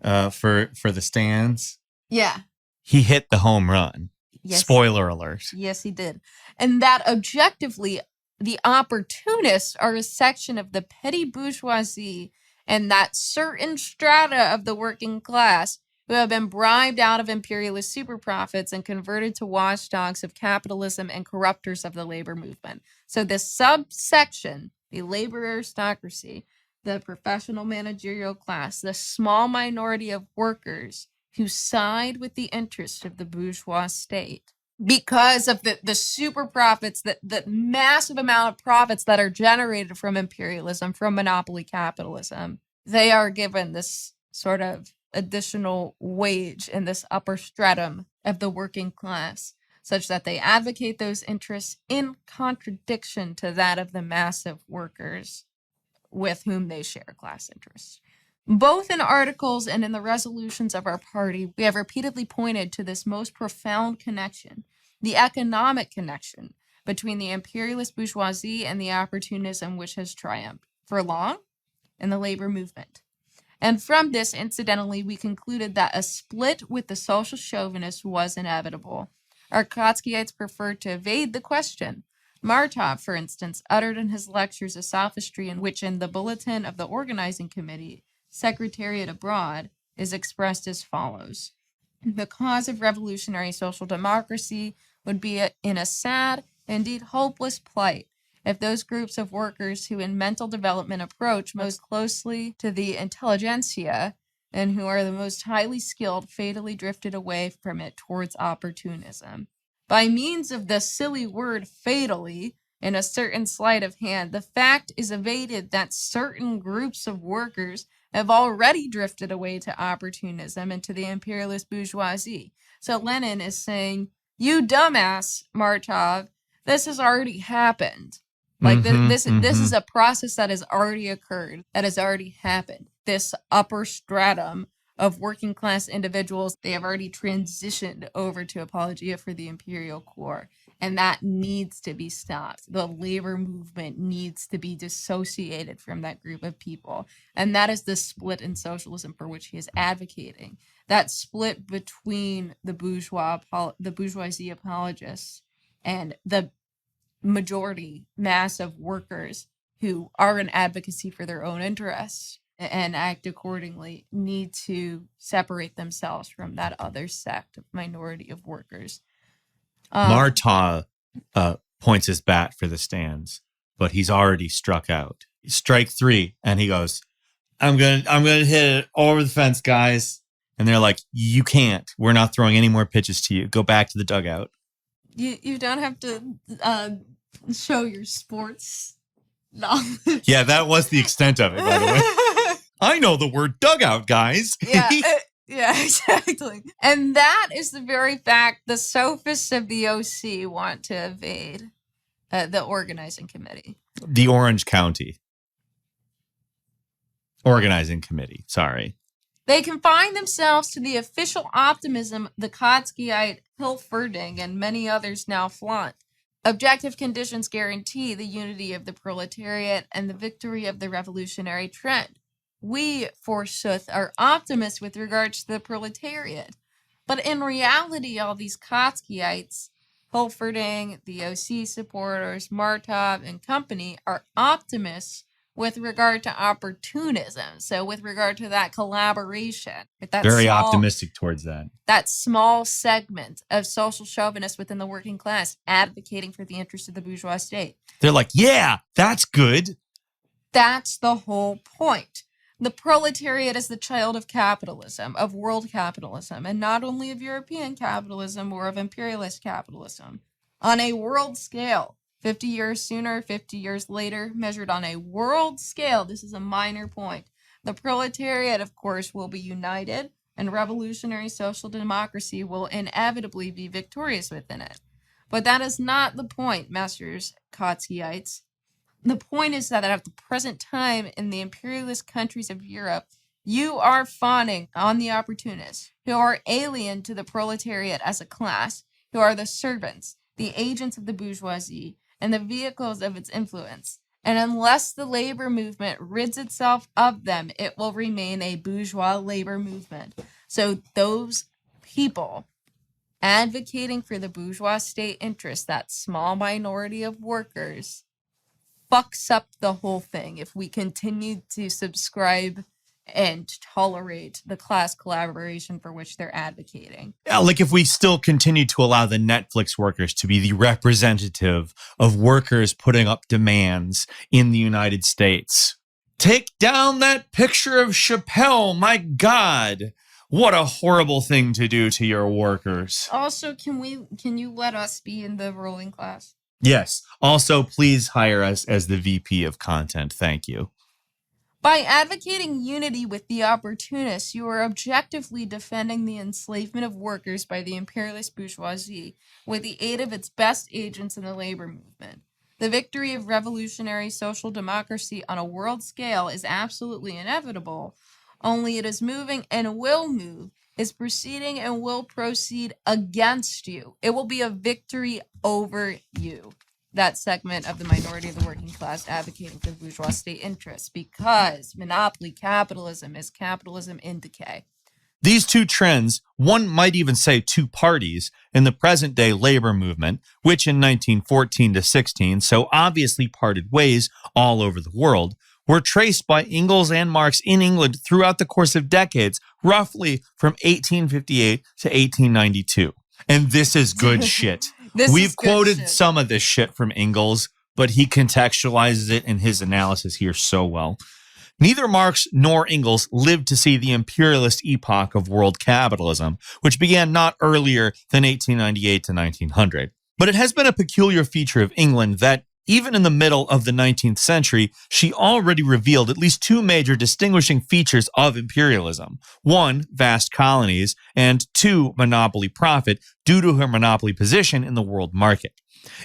for the stands. Yeah. He hit the home run. Yes. Spoiler alert. Yes, he did. And that objectively, the opportunists are a section of the petty bourgeoisie and that certain strata of the working class who have been bribed out of imperialist super profits and converted to watchdogs of capitalism and corruptors of the labor movement. So this subsection, the labor aristocracy, the professional managerial class, the small minority of workers who side with the interests of the bourgeois state, because of the super profits, the massive amount of profits that are generated from imperialism, from monopoly capitalism, they are given this sort of additional wage in this upper stratum of the working class, such that they advocate those interests in contradiction to that of the massive workers with whom they share class interests. Both in articles and in the resolutions of our party, we have repeatedly pointed to this most profound connection, the economic connection between the imperialist bourgeoisie and the opportunism which has triumphed for long in the labor movement. And from this, incidentally, we concluded that a split with the social chauvinists was inevitable. Our Kautskyites preferred to evade the question. Martov, for instance, uttered in his lectures a sophistry in which in the bulletin of the organizing committee, Secretariat Abroad, is expressed as follows. The cause of revolutionary social democracy would be in a sad, indeed hopeless plight, if those groups of workers who in mental development approach most closely to the intelligentsia and who are the most highly skilled fatally drifted away from it towards opportunism. By means of the silly word fatally, in a certain sleight of hand, the fact is evaded that certain groups of workers have already drifted away to opportunism and to the imperialist bourgeoisie. So Lenin is saying, you dumbass, Martov, this has already happened. Like Mhm, this mhm. is a process that has already occurred, that has already happened. This upper stratum of working class individuals, they have already transitioned over to apologia for the imperial core. And that needs to be stopped. The labor movement needs to be dissociated from that group of people. And that is the split in socialism for which he is advocating. That split between the bourgeoisie apologists and the majority mass of workers who are in advocacy for their own interests and act accordingly need to separate themselves from that other sect of minority of workers. Marta points his bat for the stands, but he's already struck out. Strike 3, and he goes, I'm gonna hit it over the fence, guys. And they're like, you can't. We're not throwing any more pitches to you. Go back to the dugout. You don't have to show your sports knowledge. Yeah, that was the extent of it, by the way. I know the word dugout, guys. Yeah, exactly. And that is the very fact the sophists of the OC want to evade the organizing committee. The Orange County Organizing Committee. Sorry. They confine themselves to the official optimism the Kautskyite Hilferding and many others now flaunt. Objective conditions guarantee the unity of the proletariat and the victory of the revolutionary trend. We, forsooth, are optimists with regards to the proletariat. But in reality, all these Kautskyites, Hilferding, the OC supporters, Martov, and company, are optimists with regard to opportunism. So with regard to that collaboration. That Very optimistic towards that. That small segment of social chauvinists within the working class advocating for the interests of the bourgeois state. They're like, yeah, that's good. That's the whole point. The proletariat is the child of capitalism, of world capitalism, and not only of European capitalism or of imperialist capitalism. On a world scale, 50 years sooner, 50 years later, measured on a world scale, this is a minor point. The proletariat, of course, will be united, and revolutionary social democracy will inevitably be victorious within it. But that is not the point, masters Kautskyites. The point is that at the present time in the imperialist countries of Europe, you are fawning on the opportunists who are alien to the proletariat as a class, who are the servants, the agents of the bourgeoisie, and the vehicles of its influence. And unless the labor movement rids itself of them, it will remain a bourgeois labor movement. So those people advocating for the bourgeois state interest, that small minority of workers, fucks up the whole thing if we continue to subscribe and tolerate the class collaboration for which they're advocating. Yeah, like if we still continue to allow the Netflix workers to be the representative of workers putting up demands in the United States. Take down that picture of Chappelle, my God. What a horrible thing to do to your workers. Also, can you let us be in the ruling class? Yes. Also, please hire us as the VP of content. Thank you. By advocating unity with the opportunists, you are objectively defending the enslavement of workers by the imperialist bourgeoisie with the aid of its best agents in the labor movement. The victory of revolutionary social democracy on a world scale is absolutely inevitable, only it is moving and will move, is proceeding and will proceed against you. It will be a victory over you. That segment of the minority of the working class advocating for the bourgeois state interests, because monopoly capitalism is capitalism in decay. These two trends, one might even say two parties, in the present day labor movement, which in 1914 to 16 so obviously parted ways all over the world, were traced by Engels and Marx in England throughout the course of decades, roughly from 1858 to 1892. And this is good shit. We've quoted some of this shit from Engels, but he contextualizes it in his analysis here so well. Neither Marx nor Engels lived to see the imperialist epoch of world capitalism, which began not earlier than 1898 to 1900. But it has been a peculiar feature of England that, even in the middle of the 19th century, she already revealed at least two major distinguishing features of imperialism. One, vast colonies, and two, monopoly profit due to her monopoly position in the world market.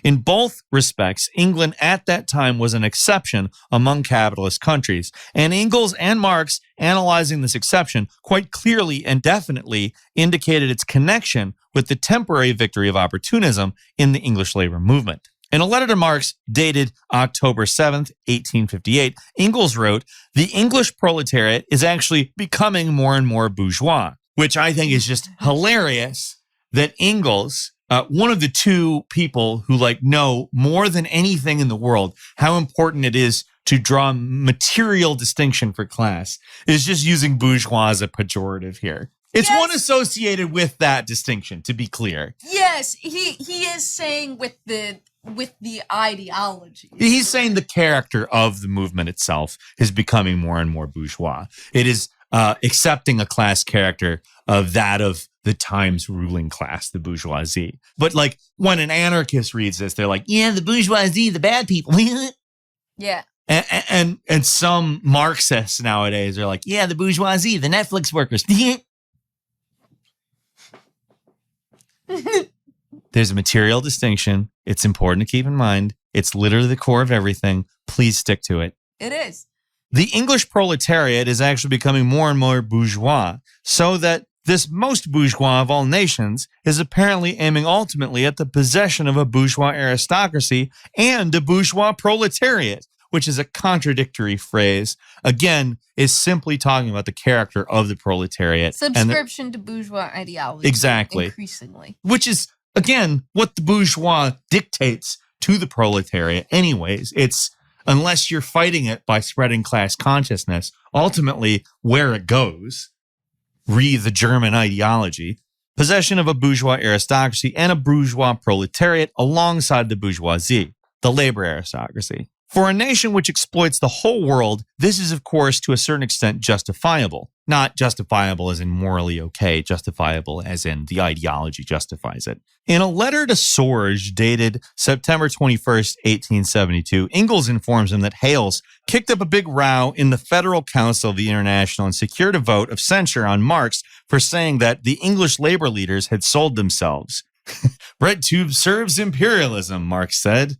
In both respects, England at that time was an exception among capitalist countries, and Engels and Marx, analyzing this exception, quite clearly and definitely indicated its connection with the temporary victory of opportunism in the English labor movement. In a letter to Marx dated October 7th, 1858, Engels wrote, "The English proletariat is actually becoming more and more bourgeois," which I think is just hilarious that Engels, one of the two people who know more than anything in the world how important it is to draw material distinction for class, is just using bourgeois as a pejorative here. It's one associated with that distinction, to be clear. Yes, he is saying with the ideology. He's saying the character of the movement itself is becoming more and more bourgeois. It is accepting a class character of that of the time's ruling class, the bourgeoisie. But when an anarchist reads this, they're like, yeah, the bourgeoisie, the bad people. Yeah. And some Marxists nowadays are like, yeah, the bourgeoisie, the Netflix workers. There's a material distinction. It's important to keep in mind. It's literally the core of everything. Please stick to it. It is. The English proletariat is actually becoming more and more bourgeois, so that this most bourgeois of all nations is apparently aiming ultimately at the possession of a bourgeois aristocracy and a bourgeois proletariat, which is a contradictory phrase. Again, is simply talking about the character of the proletariat. Subscription to bourgeois ideology. Exactly. Increasingly. Which is, again, what the bourgeois dictates to the proletariat anyways. It's, unless you're fighting it by spreading class consciousness, ultimately where it goes, read the German ideology, possession of a bourgeois aristocracy and a bourgeois proletariat alongside the bourgeoisie, the labor aristocracy. For a nation which exploits the whole world, this is, of course, to a certain extent justifiable. Not justifiable as in morally okay, justifiable as in the ideology justifies it. In a letter to Sorge dated September 21st, 1872, Engels informs him that Hales kicked up a big row in the Federal Council of the International and secured a vote of censure on Marx for saying that the English labor leaders had sold themselves. Red tube serves imperialism, Marx said.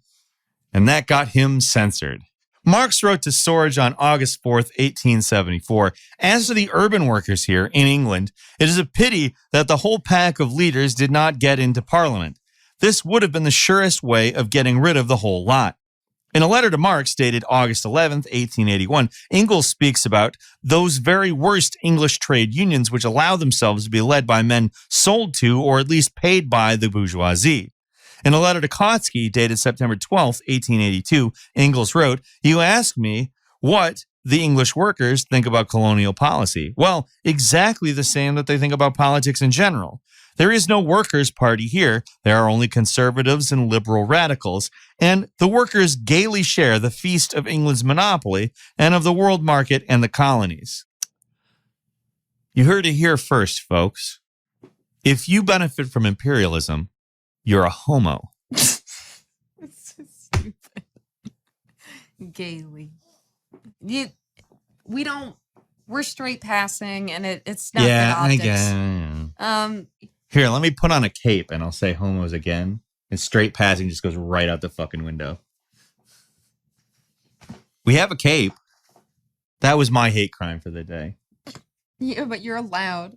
And that got him censored. Marx wrote to Sorge on August 4th, 1874, "As to the urban workers here in England, it is a pity that the whole pack of leaders did not get into Parliament. This would have been the surest way of getting rid of the whole lot." In a letter to Marx dated August 11th, 1881, Engels speaks about those very worst English trade unions which allow themselves to be led by men sold to or at least paid by the bourgeoisie. In a letter to Kautsky dated September 12th, 1882, Engels wrote, "You ask me what the English workers think about colonial policy. Well, exactly the same that they think about politics in general. There is no workers' party here. There are only conservatives and liberal radicals, and the workers gaily share the feast of England's monopoly and of the world market and the colonies." You heard it here first, folks. If you benefit from imperialism, you're a homo. It's so stupid. Gaily. We're straight passing, and it's not good optics. I guess. Here, let me put on a cape and I'll say homos again. And straight passing just goes right out the fucking window. We have a cape. That was my hate crime for the day. Yeah, but you're allowed.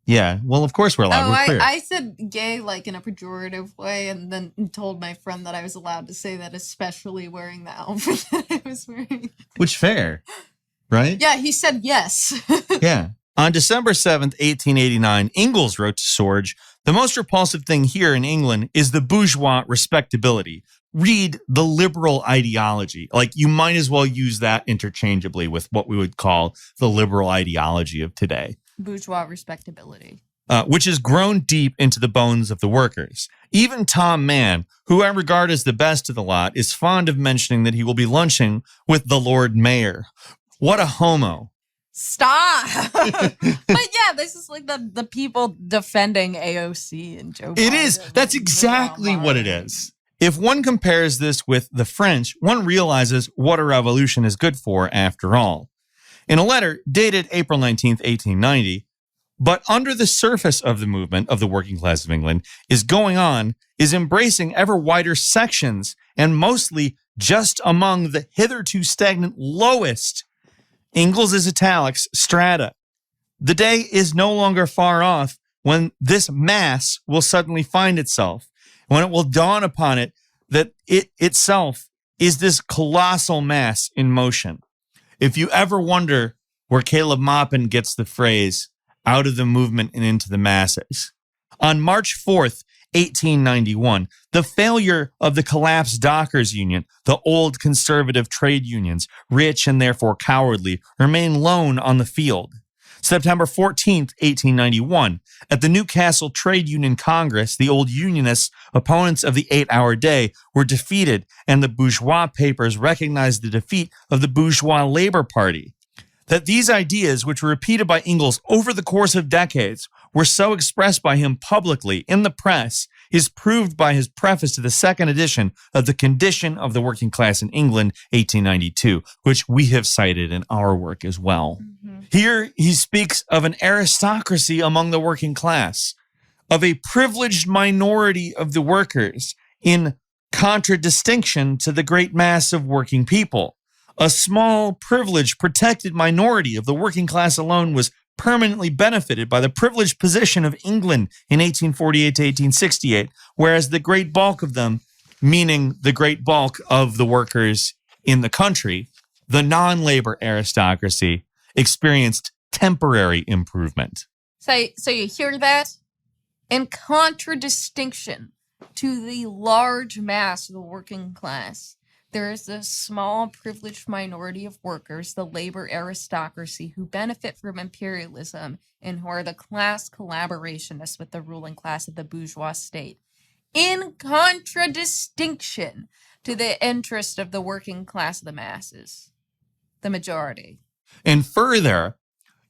Yeah, well, of course we're allowed. We're clear. I said gay in a pejorative way, and then told my friend that I was allowed to say that, especially wearing the outfit that I was wearing. Which fair, right? Yeah, he said yes. Yeah. On December 7th, 1889, Engels wrote to Sorge, "The most repulsive thing here in England is the bourgeois respectability. Read the liberal ideology." You might as well use that interchangeably with what we would call the liberal ideology of today. Bourgeois respectability. Which has grown deep into the bones of the workers. Even Tom Mann, who I regard as the best of the lot, is fond of mentioning that he will be lunching with the Lord Mayor. What a homo. Stop! But yeah, this is the people defending AOC and Joe Biden. It is. That's exactly what it is. If one compares this with the French, one realizes what a revolution is good for after all. In a letter dated April 19th, 1890, but under the surface of the movement of the working class of England is embracing ever wider sections and mostly just among the hitherto stagnant lowest, Engels is italics, strata. The day is no longer far off when this mass will suddenly find itself, when it will dawn upon it that it itself is this colossal mass in motion. If you ever wonder where Caleb Maupin gets the phrase, out of the movement and into the masses. On March 4th, 1891, the failure of the collapsed Dockers Union, the old conservative trade unions, rich and therefore cowardly, remain lone on the field. September 14th, 1891, at the Newcastle Trade Union Congress, the old unionists, opponents of the 8-hour day, were defeated, and the bourgeois papers recognized the defeat of the bourgeois Labor Party. That these ideas, which were repeated by Engels over the course of decades, were so expressed by him publicly in the press is proved by his preface to the second edition of The Condition of the Working Class in England, 1892, which we have cited in our work as well. Mm-hmm. Here he speaks of an aristocracy among the working class, of a privileged minority of the workers in contradistinction to the great mass of working people. A small, privileged, protected minority of the working class alone was permanently benefited by the privileged position of England in 1848 to 1868, whereas the great bulk of them, meaning the great bulk of the workers in the country, the non-labor aristocracy, experienced temporary improvement. So you hear that? In contradistinction to the large mass of the working class, there is a small privileged minority of workers, the labor aristocracy, who benefit from imperialism and who are the class collaborationists with the ruling class of the bourgeois state. In contradistinction to the interest of the working class of the masses, the majority. And further,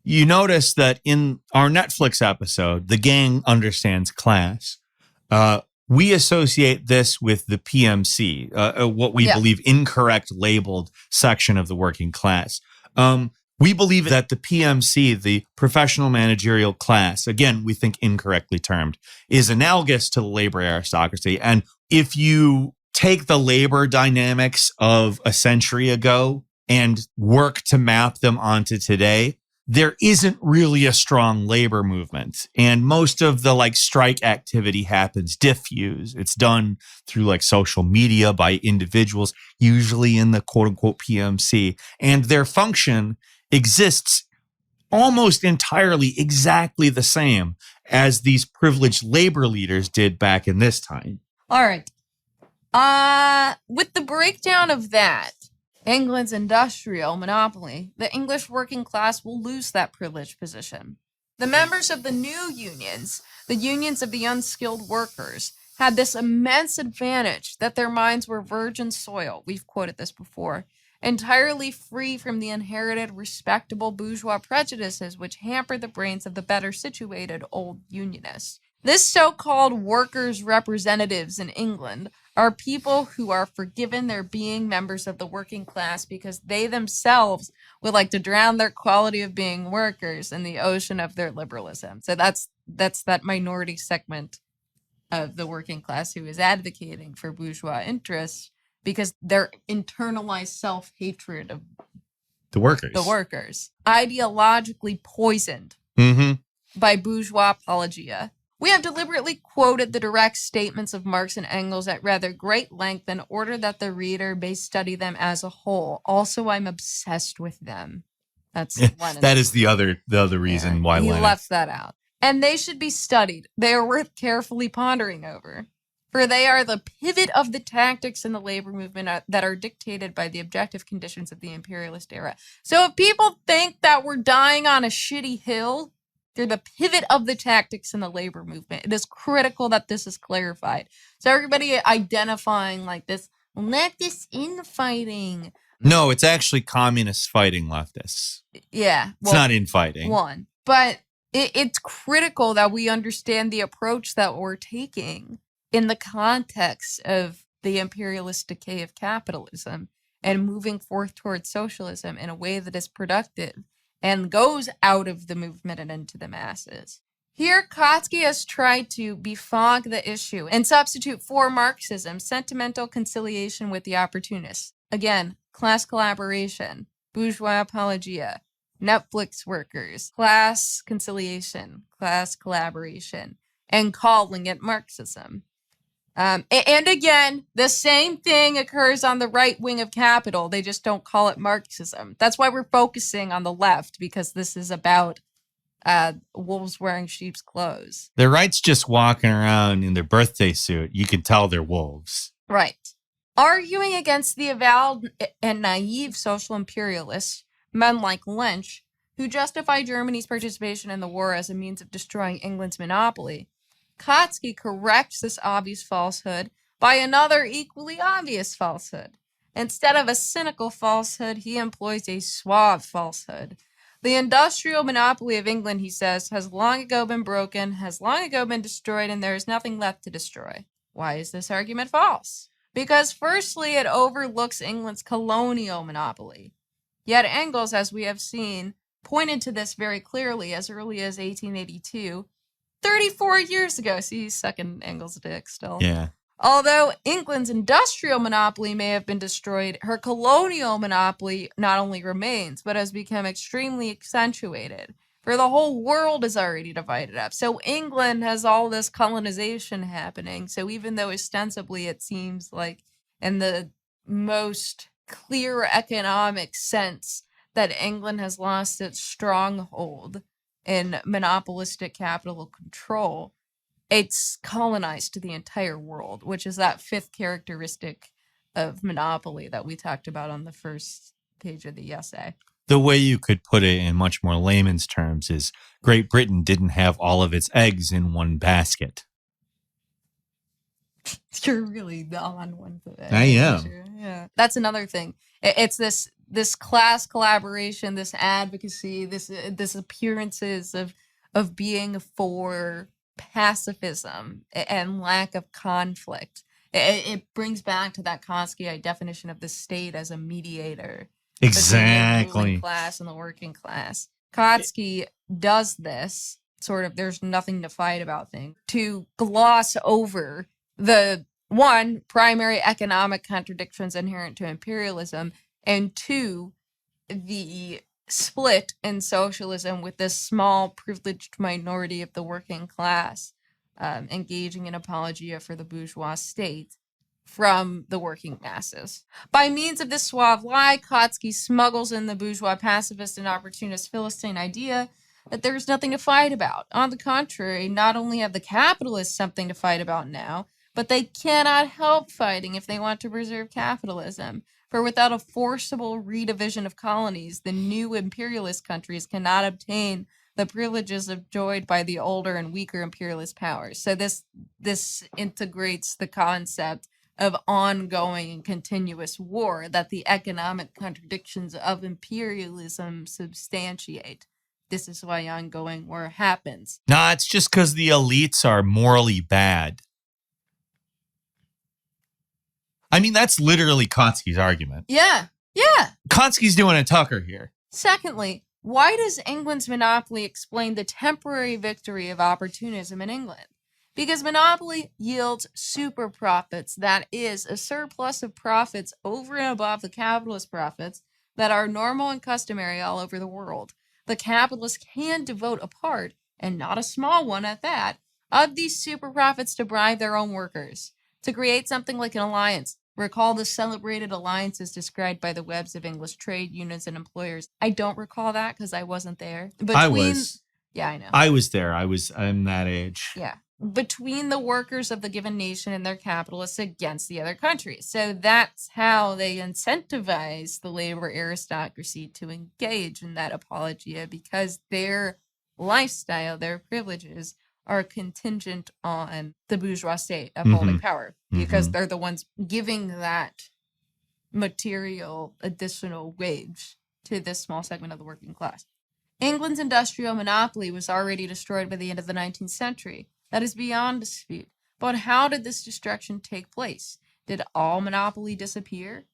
you notice that in our Netflix episode, The Gang Understands Class, we associate this with the PMC, what we believe incorrect labeled section of the working class. We believe that the PMC, the professional managerial class, again, we think incorrectly termed, is analogous to the labor aristocracy. And if you take the labor dynamics of a century ago and work to map them onto today, there isn't really a strong labor movement. And most of the strike activity happens diffuse. It's done through social media by individuals, usually in the quote unquote PMC. And their function exists almost entirely exactly the same as these privileged labor leaders did back in this time. All right. With the breakdown of that, England's industrial monopoly, the English working class will lose that privileged position. The members of the new unions, the unions of the unskilled workers, had this immense advantage that their minds were virgin soil, we've quoted this before, entirely free from the inherited respectable bourgeois prejudices which hamper the brains of the better situated old unionists. This so-called workers' representatives in England are people who are forgiven their being members of the working class because they themselves would like to drown their quality of being workers in the ocean of their liberalism. So that's that minority segment of the working class who is advocating for bourgeois interests because their internalized self-hatred of the workers, ideologically poisoned by bourgeois apologia. We have deliberately quoted the direct statements of Marx and Engels at rather great length in order that the reader may study them as a whole. Also, I'm obsessed with them. That's Lenin. That is the other reason why he Lenin left that out. And they should be studied. They are worth carefully pondering over. For they are the pivot of the tactics in the labor movement that are dictated by the objective conditions of the imperialist era. So if people think that we're dying on a shitty hill, they're the pivot of the tactics in the labor movement. It is critical that this is clarified. So everybody identifying this leftist infighting. No, it's actually communists fighting leftists. Yeah. It's not infighting. But it's critical that we understand the approach that we're taking in the context of the imperialist decay of capitalism and moving forth towards socialism in a way that is productive and goes out of the movement and into the masses. Here, Kautsky has tried to befog the issue and substitute for Marxism sentimental conciliation with the opportunists. Again, class collaboration, bourgeois apologia, Netflix workers, class conciliation, class collaboration, and calling it Marxism. And again, the same thing occurs on the right wing of capital. They just don't call it Marxism. That's why we're focusing on the left, because this is about wolves wearing sheep's clothes. The right's just walking around in their birthday suit. You can tell they're wolves. Right. Arguing against the avowed and naive social imperialists, men like Lynch, who justify Germany's participation in the war as a means of destroying England's monopoly, Kautsky corrects this obvious falsehood by another equally obvious falsehood. Instead of a cynical falsehood, he employs a suave falsehood. The industrial monopoly of England, he says, has long ago been broken, has long ago been destroyed, and there is nothing left to destroy. Why is this argument false? Because firstly, it overlooks England's colonial monopoly. Yet Engels, as we have seen, pointed to this very clearly as early as 1882, 34 years ago. See, he's sucking Engels' dick still. Yeah. Although England's industrial monopoly may have been destroyed, her colonial monopoly not only remains, but has become extremely accentuated. For the whole world is already divided up. So England has all this colonization happening. So even though ostensibly it seems like in the most clear economic sense that England has lost its stronghold in monopolistic capital control, it's colonized the entire world, which is that fifth characteristic of monopoly that we talked about on the first page of the essay. The way you could put it in much more layman's terms is Great Britain didn't have all of its eggs in one basket. You're really on one for that. I am. Yeah. That's another thing. It's this class collaboration, this advocacy, this appearances of being for pacifism and lack of conflict. It brings back to that Kautsky definition of the state as a mediator. Exactly. Between the ruling class and the working class. Kautsky does this sort of there's nothing to fight about thing to gloss over the one, primary economic contradictions inherent to imperialism, and two, the split in socialism with this small privileged minority of the working class engaging in apologia for the bourgeois state from the working masses. By means of this suave lie, Kautsky smuggles in the bourgeois pacifist and opportunist Philistine idea that there's nothing to fight about. On the contrary, not only have the capitalists something to fight about now, but they cannot help fighting if they want to preserve capitalism. For without a forcible redivision of colonies, the new imperialist countries cannot obtain the privileges enjoyed by the older and weaker imperialist powers. So this integrates the concept of ongoing and continuous war that the economic contradictions of imperialism substantiate. This is why ongoing war happens. Nah, it's just because the elites are morally bad. I mean, that's literally Kautsky's argument. Yeah. Kautsky's doing a Tucker here. Secondly, why does England's monopoly explain the temporary victory of opportunism in England? Because monopoly yields super profits, that is, a surplus of profits over and above the capitalist profits that are normal and customary all over the world. The capitalists can devote a part, and not a small one at that, of these super profits to bribe their own workers, to create something like an alliance. Recall the celebrated alliances described by the webs of English trade unions and employers. I don't recall that because I wasn't there. I was. Yeah, I know. I was there. I'm that age. Yeah. Between the workers of the given nation and their capitalists against the other countries. So that's how they incentivize the labor aristocracy to engage in that apologia, because their lifestyle, their privileges are contingent on the bourgeois state upholding power, because they're the ones giving that material additional wage to this small segment of the working class. England's industrial monopoly was already destroyed by the end of the 19th century. That is beyond dispute. But how did this destruction take place? did all monopoly disappear?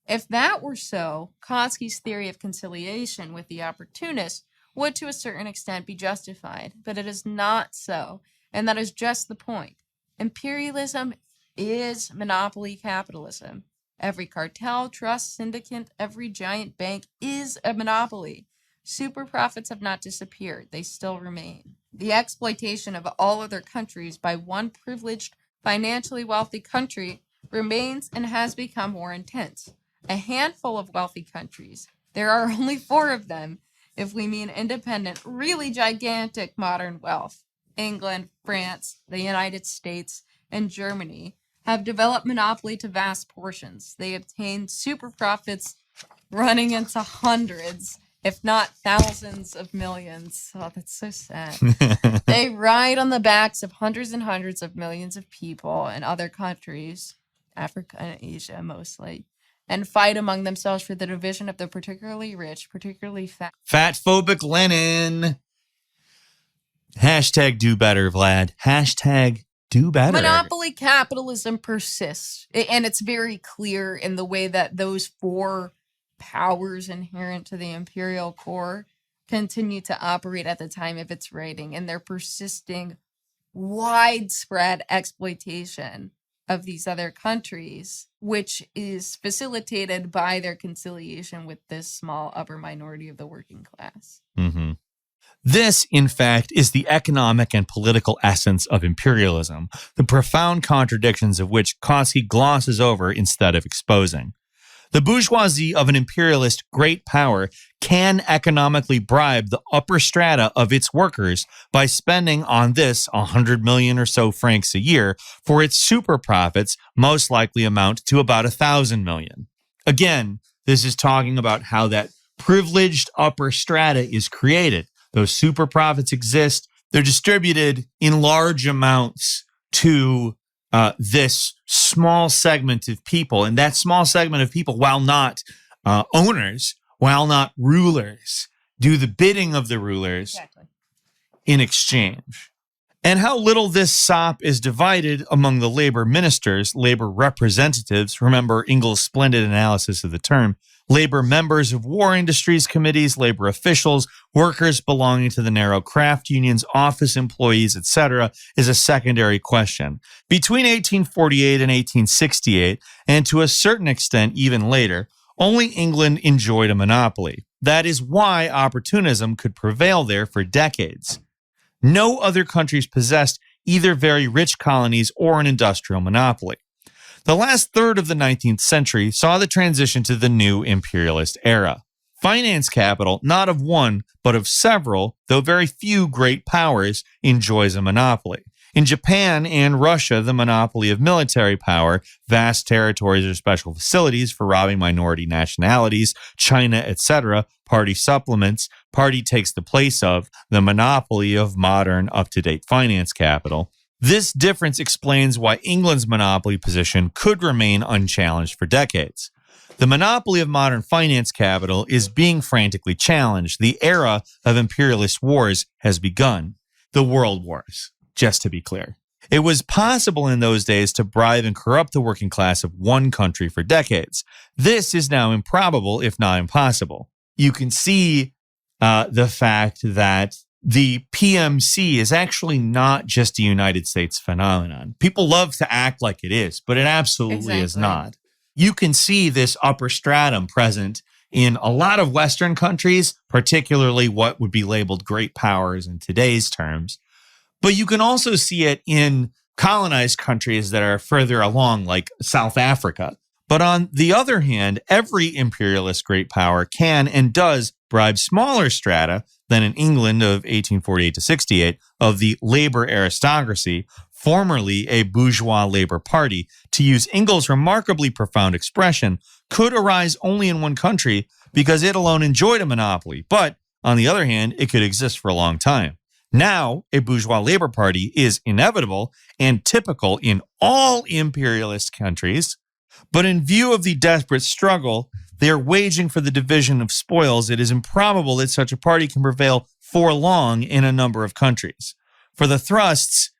If that were so, Kautsky's theory of conciliation with the opportunist would to a certain extent be justified, but it is not so, and that is just the point. Imperialism is monopoly capitalism. Every cartel, trust, syndicate, every giant bank is a monopoly. Super profits have not disappeared, they still remain. The exploitation of all other countries by one privileged, financially wealthy country remains and has become more intense. A handful of wealthy countries, there are only 4 of them, if we mean independent, really gigantic modern wealth. England, France, the United States, and Germany have developed monopoly to vast portions. They obtain super profits running into hundreds, if not thousands of millions. Oh, that's so sad. They ride on the backs of hundreds and hundreds of millions of people in other countries, Africa and Asia mostly, and fight among themselves for the division of the particularly rich, particularly fat. Fat-phobic Lenin. Hashtag do better, Vlad. Hashtag do better. Monopoly capitalism persists, and it's very clear in the way that those 4 powers inherent to the imperial core continue to operate at the time of its writing, and their persisting widespread exploitation of these other countries, which is facilitated by their conciliation with this small upper minority of the working class. Mm-hmm. This, in fact, is the economic and political essence of imperialism, the profound contradictions of which Kautsky glosses over instead of exposing. The bourgeoisie of an imperialist great power can economically bribe the upper strata of its workers by spending on this 100 million or so francs a year, for its super profits most likely amount to about 1,000 million. Again, this is talking about how that privileged upper strata is created. Those super profits exist. They're distributed in large amounts to this small segment of people. And that small segment of people, while not owners, while not rulers, do the bidding of the rulers in exchange. And how little this sop is divided among the labor ministers, labor representatives. Remember Engels' splendid analysis of the term. Labor members of war industries committees, labor officials, workers belonging to the narrow craft unions, office employees, etc., is a secondary question. Between 1848 and 1868, and to a certain extent even later, only England enjoyed a monopoly. That is why opportunism could prevail there for decades. No other countries possessed either very rich colonies or an industrial monopoly. The last third of the 19th century saw the transition to the new imperialist era. Finance capital, not of one, but of several, though very few great powers, enjoys a monopoly. In Japan and Russia, the monopoly of military power, vast territories or special facilities for robbing minority nationalities, China, etc., party supplements, party takes the place of the monopoly of modern, up-to-date finance capital. This difference explains why England's monopoly position could remain unchallenged for decades. The monopoly of modern finance capital is being frantically challenged. The era of imperialist wars has begun. The world wars, just to be clear. It was possible in those days to bribe and corrupt the working class of one country for decades. This is now improbable, if not impossible. You can see the fact that the PMC is actually not just a United States phenomenon. People love to act like it is, but it absolutely is not. You can see this upper stratum present in a lot of Western countries, particularly what would be labeled great powers in today's terms. But you can also see it in colonized countries that are further along, like South Africa. But on the other hand, every imperialist great power can and does bribe smaller strata than in England of 1848 to 68 of the labor aristocracy, formerly a bourgeois labor party. To use Engels' remarkably profound expression, could arise only in one country because it alone enjoyed a monopoly. But on the other hand, it could exist for a long time. Now, a bourgeois labor party is inevitable and typical in all imperialist countries. But in view of the desperate struggle they are waging for the division of spoils, it is improbable that such a party can prevail for long in a number of countries. For the thrusts,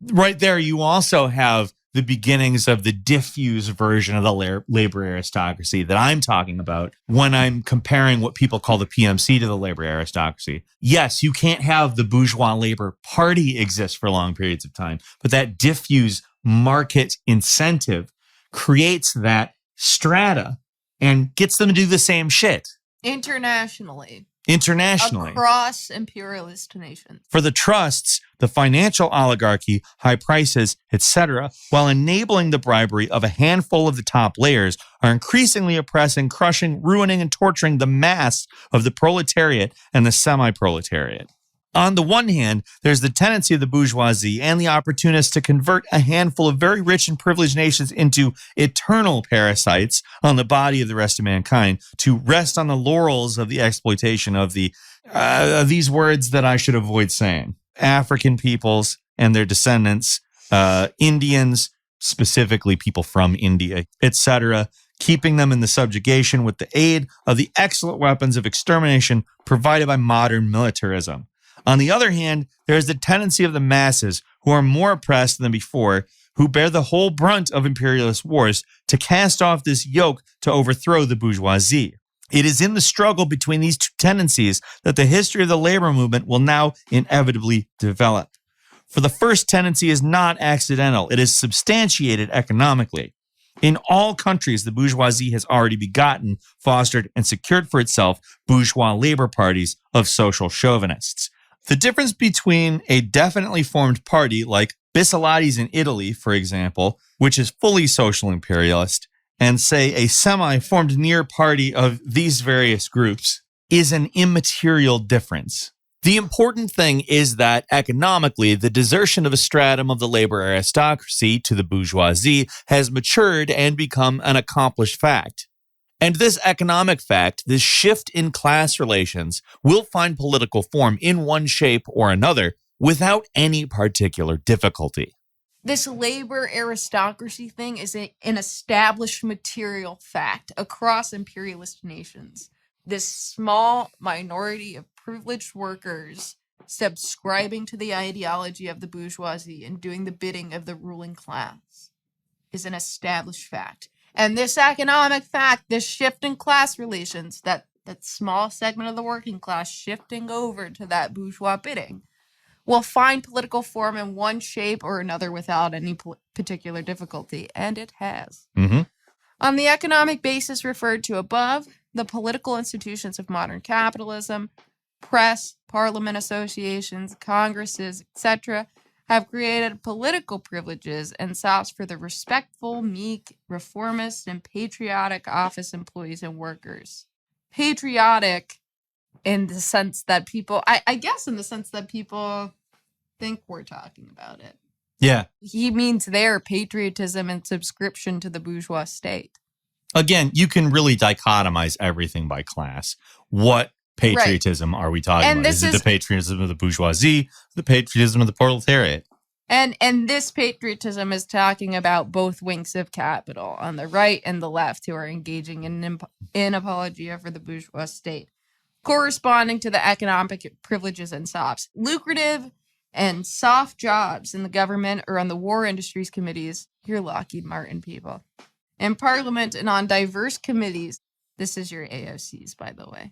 right there, you also have the beginnings of the diffuse version of the labor aristocracy that I'm talking about when I'm comparing what people call the PMC to the labor aristocracy. Yes, you can't have the bourgeois labor party exist for long periods of time, but that diffuse market incentive creates that strata and gets them to do the same shit. Internationally. Internationally. Across imperialist nations. For the trusts, the financial oligarchy, high prices, etc., while enabling the bribery of a handful of the top layers, are increasingly oppressing, crushing, ruining, and torturing the mass of the proletariat and the semi-proletariat. On the one hand, there's the tendency of the bourgeoisie and the opportunists to convert a handful of very rich and privileged nations into eternal parasites on the body of the rest of mankind, to rest on the laurels of the exploitation of these words that I should avoid saying. African peoples and their descendants, Indians, specifically people from India, etc., keeping them in the subjugation with the aid of the excellent weapons of extermination provided by modern militarism. On the other hand, there is the tendency of the masses, who are more oppressed than before, who bear the whole brunt of imperialist wars, to cast off this yoke to overthrow the bourgeoisie. It is in the struggle between these two tendencies that the history of the labor movement will now inevitably develop. For the first tendency is not accidental. It is substantiated economically. In all countries, the bourgeoisie has already begotten, fostered, and secured for itself bourgeois labor parties of social chauvinists. The difference between a definitely formed party like Bisalati's in Italy, for example, which is fully social imperialist, and say a semi-formed near party of these various groups, is an immaterial difference. The important thing is that economically, the desertion of a stratum of the labor aristocracy to the bourgeoisie has matured and become an accomplished fact. And this economic fact, this shift in class relations, will find political form in one shape or another without any particular difficulty. This labor aristocracy thing is an established material fact across imperialist nations. This small minority of privileged workers subscribing to the ideology of the bourgeoisie and doing the bidding of the ruling class is an established fact. And this economic fact, this shift in class relations, that small segment of the working class shifting over to that bourgeois bidding, will find political form in one shape or another without any particular difficulty. And it has. Mm-hmm. On the economic basis referred to above, the political institutions of modern capitalism, press, parliament associations, congresses, etc., have created political privileges and stops for the respectful, meek, reformist, and patriotic office employees and workers. Patriotic in the sense that people, I guess in the sense that people think we're talking about it. Yeah. He means their patriotism and subscription to the bourgeois state. Again, you can really dichotomize everything by class. What patriotism are we talking about? Is it the patriotism of the bourgeoisie, the patriotism of the proletariat? And this patriotism is talking about both wings of capital, on the right and the left, who are engaging in apologia for the bourgeois state, corresponding to the economic privileges and stops. Lucrative and soft jobs in the government or on the war industries committees, your Lockheed Martin people, in parliament and on diverse committees. This is your AOCs, by the way.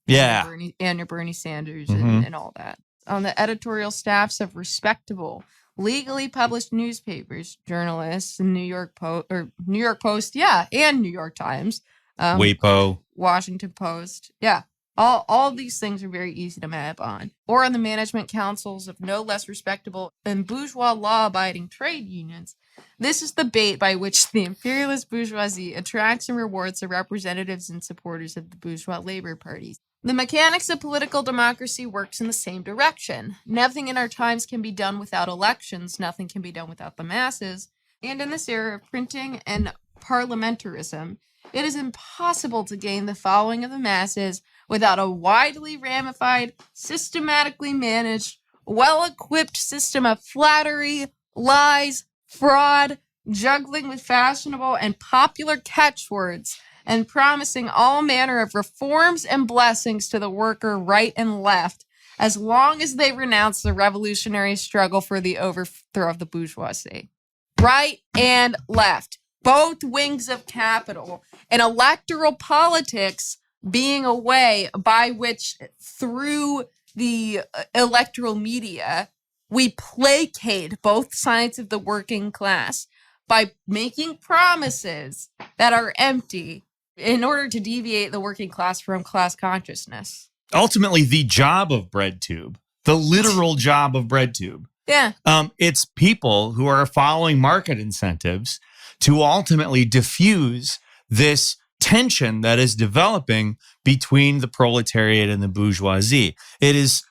Yeah. And your Bernie Sanders Mm-hmm. and all that. On the editorial staffs of respectable, legally published newspapers, journalists, and New York Post, yeah, and New York Times. WAPO. Washington Post, yeah. All these things are very easy to map on. Or on the management councils of no less respectable and bourgeois law-abiding trade unions. This is the bait by which the imperialist bourgeoisie attracts and rewards the representatives and supporters of the bourgeois labor parties. The mechanics of political democracy works in the same direction. Nothing in our times can be done without elections. Nothing can be done without the masses. And in this era of printing and parliamentarism, it is impossible to gain the following of the masses without a widely ramified, systematically managed, well-equipped system of flattery, lies, fraud, juggling with fashionable and popular catchwords, and promising all manner of reforms and blessings to the worker right and left, as long as they renounce the revolutionary struggle for the overthrow of the bourgeoisie. right and left, both wings of capital, and electoral politics being a way by which, through the electoral media, we placate both sides of the working class by making promises that are empty in order to deviate the working class from class consciousness. Ultimately, the job of BreadTube, the literal job of BreadTube. Yeah. It's people who are following market incentives to ultimately diffuse this tension that is developing between the proletariat and the bourgeoisie. It is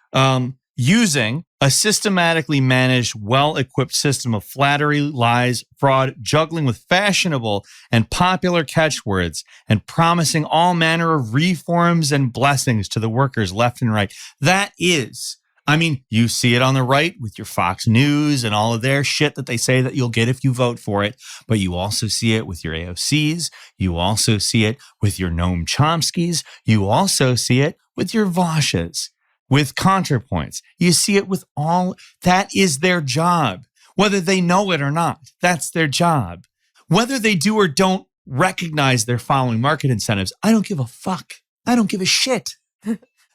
using a systematically managed, well-equipped system of flattery, lies, fraud, juggling with fashionable and popular catchwords, and promising all manner of reforms and blessings to the workers left and right. That is, I mean, you see it on the right with your Fox News and all of their shit that they say that you'll get if you vote for it. But you also see it with your AOCs. You also see it with your Noam Chomskys. You also see it with your Voshes, with ContraPoints. You see it with all. That is their job. Whether they know it or not, that's their job. Whether they do or don't recognize they're following market incentives, I don't give a fuck. I don't give a shit.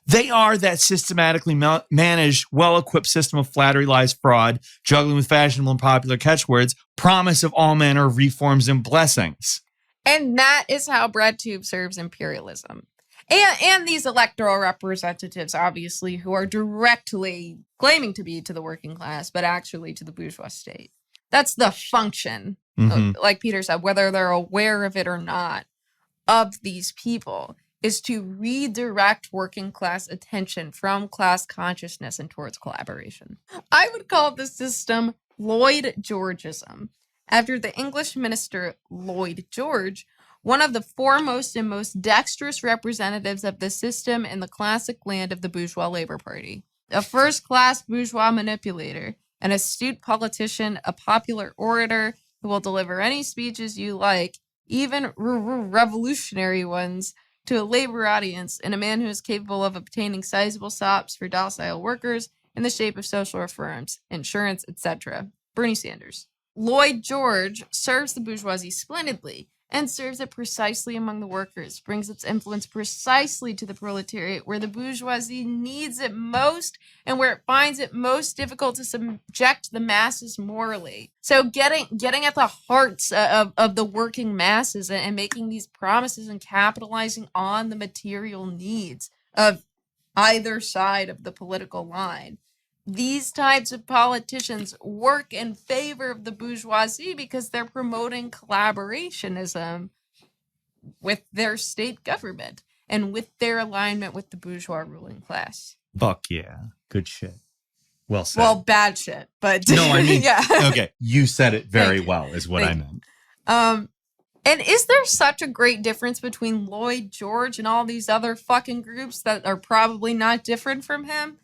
They are that systematically managed, well-equipped system of flattery, lies, fraud, juggling with fashionable and popular catchwords, promise of all manner of reforms and blessings. And that is how BreadTube serves imperialism. And these electoral representatives, obviously, who are directly claiming to be to the working class, but actually to the bourgeois state. That's the function, like Peter said, whether they're aware of it or not, of these people, is to redirect working class attention from class consciousness and towards collaboration. I would call this system Lloyd Georgeism, after the English minister Lloyd George, one of the foremost and most dexterous representatives of the system in the classic land of the bourgeois Labor Party. A first-class bourgeois manipulator, an astute politician, a popular orator who will deliver any speeches you like, even revolutionary ones, to a labor audience, and a man who is capable of obtaining sizable sops for docile workers in the shape of social reforms, insurance, etc. Bernie Sanders. Lloyd George serves the bourgeoisie splendidly, and serves it precisely among the workers, brings its influence precisely to the proletariat, where the bourgeoisie needs it most and where it finds it most difficult to subject the masses morally. So getting at the hearts of the working masses and making these promises and capitalizing on the material needs of either side of the political line. These types of politicians work in favor of the bourgeoisie because they're promoting collaborationism with their state government and with their alignment with the bourgeois ruling class. Fuck yeah. Good shit. Well said. Well, bad shit, but no, I mean, yeah. Okay, you said it very well is what I meant. And is there such a great difference between Lloyd George and all these other fucking groups that are probably not different from him?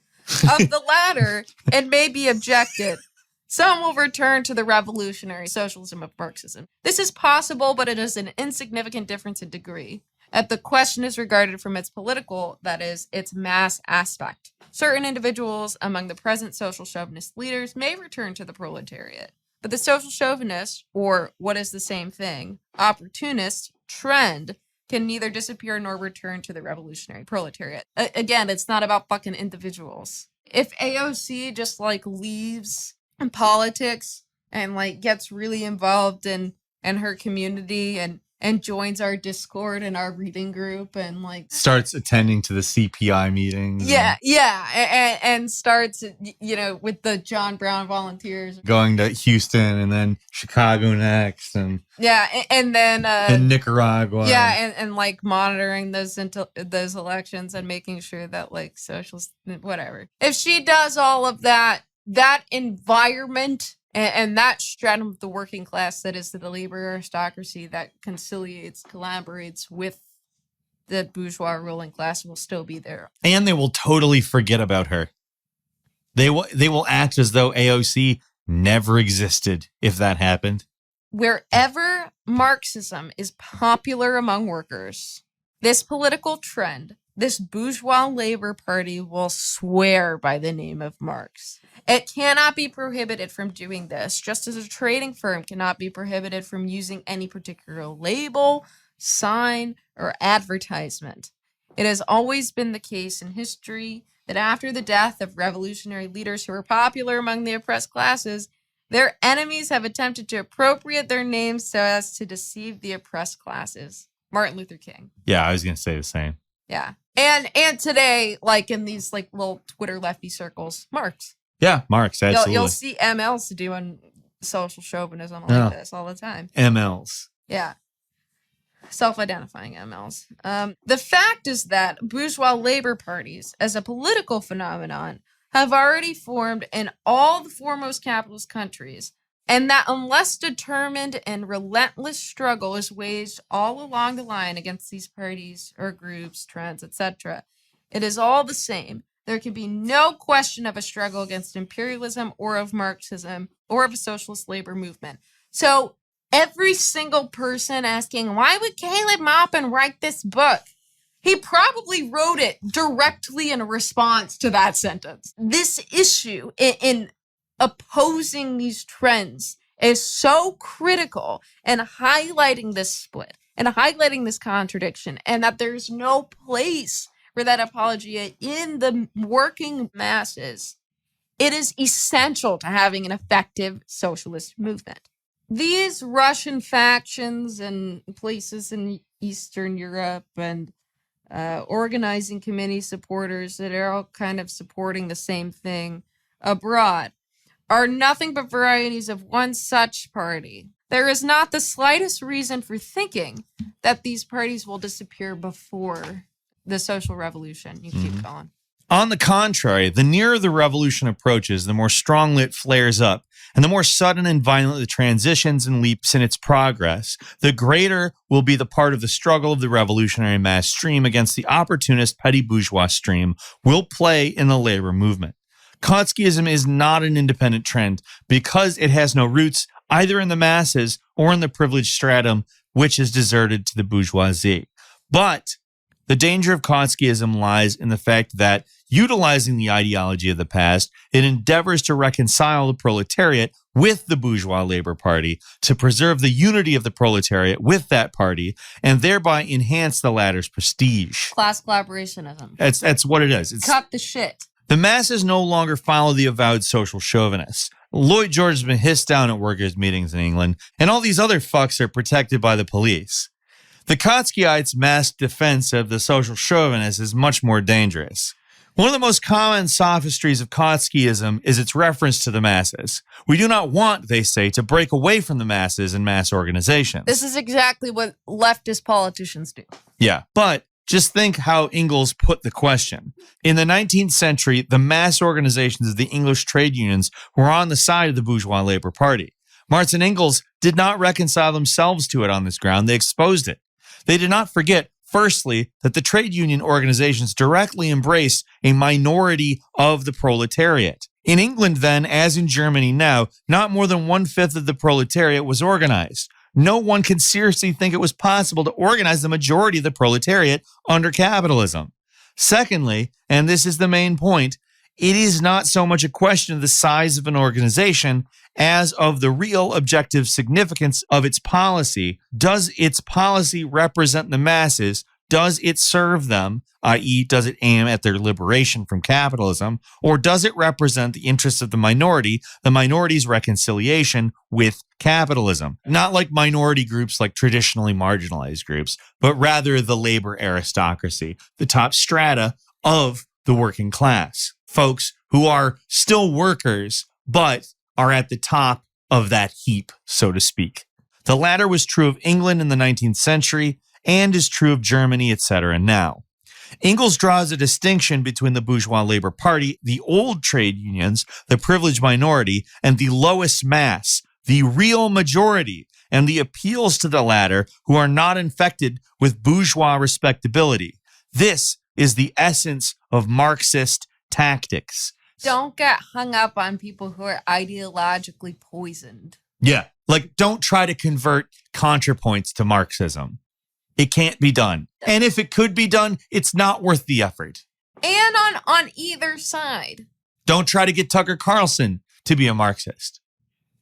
Of the latter, it may be objected. Some will return to the revolutionary socialism of Marxism. This is possible, but it is an insignificant difference in degree. The question is regarded from its political, that is, its mass aspect. Certain individuals among the present social chauvinist leaders may return to the proletariat, but the social chauvinist, or what is the same thing, opportunist trend can neither disappear nor return to the revolutionary proletariat. Again, it's not about fucking individuals. If AOC just leaves in politics and gets really involved in her community and joins our Discord and our reading group and starts attending to the CPI meetings. And starts with the John Brown volunteers going to Houston and then Chicago next and then in Nicaragua. And monitoring those elections and making sure that socialists, whatever. If she does all of that environment and that stratum of the working class that is the labor aristocracy that conciliates, collaborates with the bourgeois ruling class will still be there. And they will totally forget about her. They will act as though AOC never existed if that happened. Wherever Marxism is popular among workers, this political trend this bourgeois labor party will swear by the name of Marx. It cannot be prohibited from doing this, just as a trading firm cannot be prohibited from using any particular label, sign, or advertisement. It has always been the case in history that after the death of revolutionary leaders who were popular among the oppressed classes, their enemies have attempted to appropriate their names so as to deceive the oppressed classes. Martin Luther King. Yeah, I was going to say the same. Yeah. And today, like in these like little Twitter lefty circles, Marx. Yeah, Marx, absolutely. You'll see MLs doing social chauvinism like this all the time. MLs. Yeah. Self-identifying MLs. The fact is that bourgeois labor parties, as a political phenomenon, have already formed in all the foremost capitalist countries, and that unless determined and relentless struggle is waged all along the line against these parties or groups, trends, etc., it is all the same. There can be no question of a struggle against imperialism or of Marxism or of a socialist labor movement. So every single person asking, why would Caleb Maupin write this book? He probably wrote it directly in response to that sentence. This issue in opposing these trends is so critical and highlighting this split and highlighting this contradiction, and that there's no place for that apologia in the working masses. It is essential to having an effective socialist movement. These Russian factions and places in Eastern Europe and organizing committee supporters that are all kind of supporting the same thing abroad are nothing but varieties of one such party. There is not the slightest reason for thinking that these parties will disappear before the social revolution. You keep going. On the contrary, the nearer the revolution approaches, the more strongly it flares up, and the more sudden and violent the transitions and leaps in its progress, the greater will be the part of the struggle of the revolutionary mass stream against the opportunist petty bourgeois stream will play in the labor movement. Kautskyism is not an independent trend because it has no roots either in the masses or in the privileged stratum, which is deserted to the bourgeoisie. But the danger of Kautskyism lies in the fact that, utilizing the ideology of the past, it endeavors to reconcile the proletariat with the bourgeois labor party, to preserve the unity of the proletariat with that party, and thereby enhance the latter's prestige. Class collaborationism. That's what it is. Cut the shit. The masses no longer follow the avowed social chauvinists. Lloyd George has been hissed down at workers' meetings in England, and all these other fucks are protected by the police. The Kautskyites' masked defense of the social chauvinists is much more dangerous. One of the most common sophistries of Kautskyism is its reference to the masses. We do not want, they say, to break away from the masses and mass organizations. This is exactly what leftist politicians do. Yeah, but just think how Engels put the question. In the 19th century, the mass organizations of the English trade unions were on the side of the bourgeois labor party. Marx and Engels did not reconcile themselves to it on this ground. They exposed it. They did not forget, firstly, that the trade union organizations directly embraced a minority of the proletariat. In England then, as in Germany now, not more than 1/5 of the proletariat was organized. No one can seriously think it was possible to organize the majority of the proletariat under capitalism. Secondly, and this is the main point, it is not so much a question of the size of an organization as of the real objective significance of its policy. Does its policy represent the masses? Does it serve them, i.e., does it aim at their liberation from capitalism, or does it represent the interests of the minority's reconciliation with capitalism? Not like minority groups like traditionally marginalized groups, but rather the labor aristocracy, the top strata of the working class. Folks who are still workers, but are at the top of that heap, so to speak. The latter was true of England in the 19th century and is true of Germany, etc. now. Engels draws a distinction between the bourgeois labor party, the old trade unions, the privileged minority, and the lowest mass, the real majority, and the appeals to the latter who are not infected with bourgeois respectability. This is the essence of Marxist tactics. Don't get hung up on people who are ideologically poisoned. Yeah, like don't try to convert ContraPoints to Marxism. It can't be done. And if it could be done, it's not worth the effort. And on either side. Don't try to get Tucker Carlson to be a Marxist.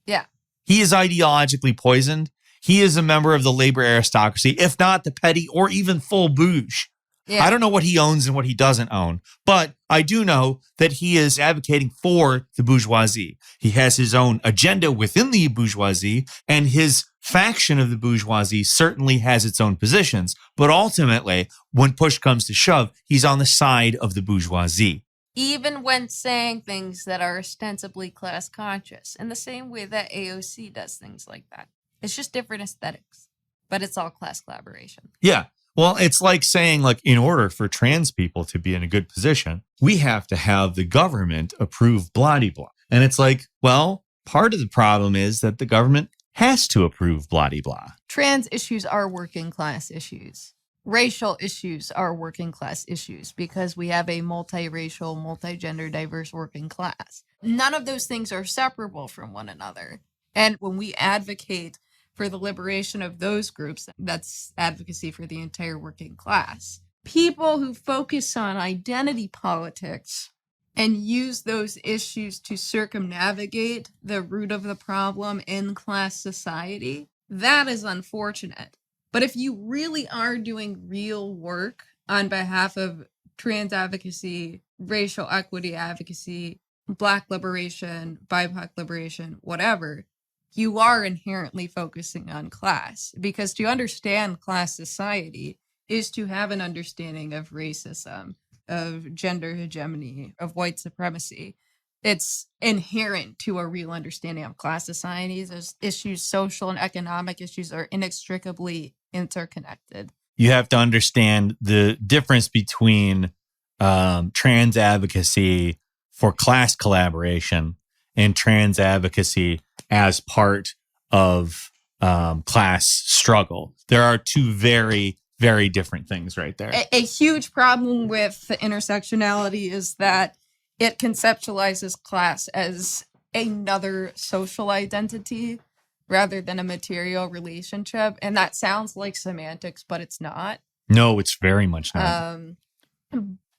Yeah. He is ideologically poisoned. He is a member of the labor aristocracy, if not the petty or even full bourge. Yeah. I don't know what he owns and what he doesn't own, but I do know that he is advocating for the bourgeoisie. He has his own agenda within the bourgeoisie, and his faction of the bourgeoisie certainly has its own positions. But ultimately, when push comes to shove, he's on the side of the bourgeoisie. Even when saying things that are ostensibly class conscious, in the same way that AOC does things like that. It's just different aesthetics, but it's all class collaboration. Yeah. Well, it's like saying, like, in order for trans people to be in a good position, we have to have the government approve blah-de-blah. And it's like, well, part of the problem is that the government has to approve blah-de-blah. Trans issues are working class issues. Racial issues are working class issues because we have a multiracial, multi-gender, diverse working class. None of those things are separable from one another. And when we advocate for the liberation of those groups, that's advocacy for the entire working class. People who focus on identity politics and use those issues to circumnavigate the root of the problem in class society, that is unfortunate. But if you really are doing real work on behalf of trans advocacy, racial equity advocacy, Black liberation, BIPOC liberation, whatever, you are inherently focusing on class, because to understand class society is to have an understanding of racism, of gender hegemony, of white supremacy. It's inherent to a real understanding of class societies. Those issues, social and economic issues, are inextricably interconnected. You have to understand the difference between trans advocacy for class collaboration and trans advocacy as part of class struggle. There are two very, very different things right there. A huge problem with the intersectionality is that it conceptualizes class as another social identity rather than a material relationship. And that sounds like semantics, but it's not. No, it's very much not.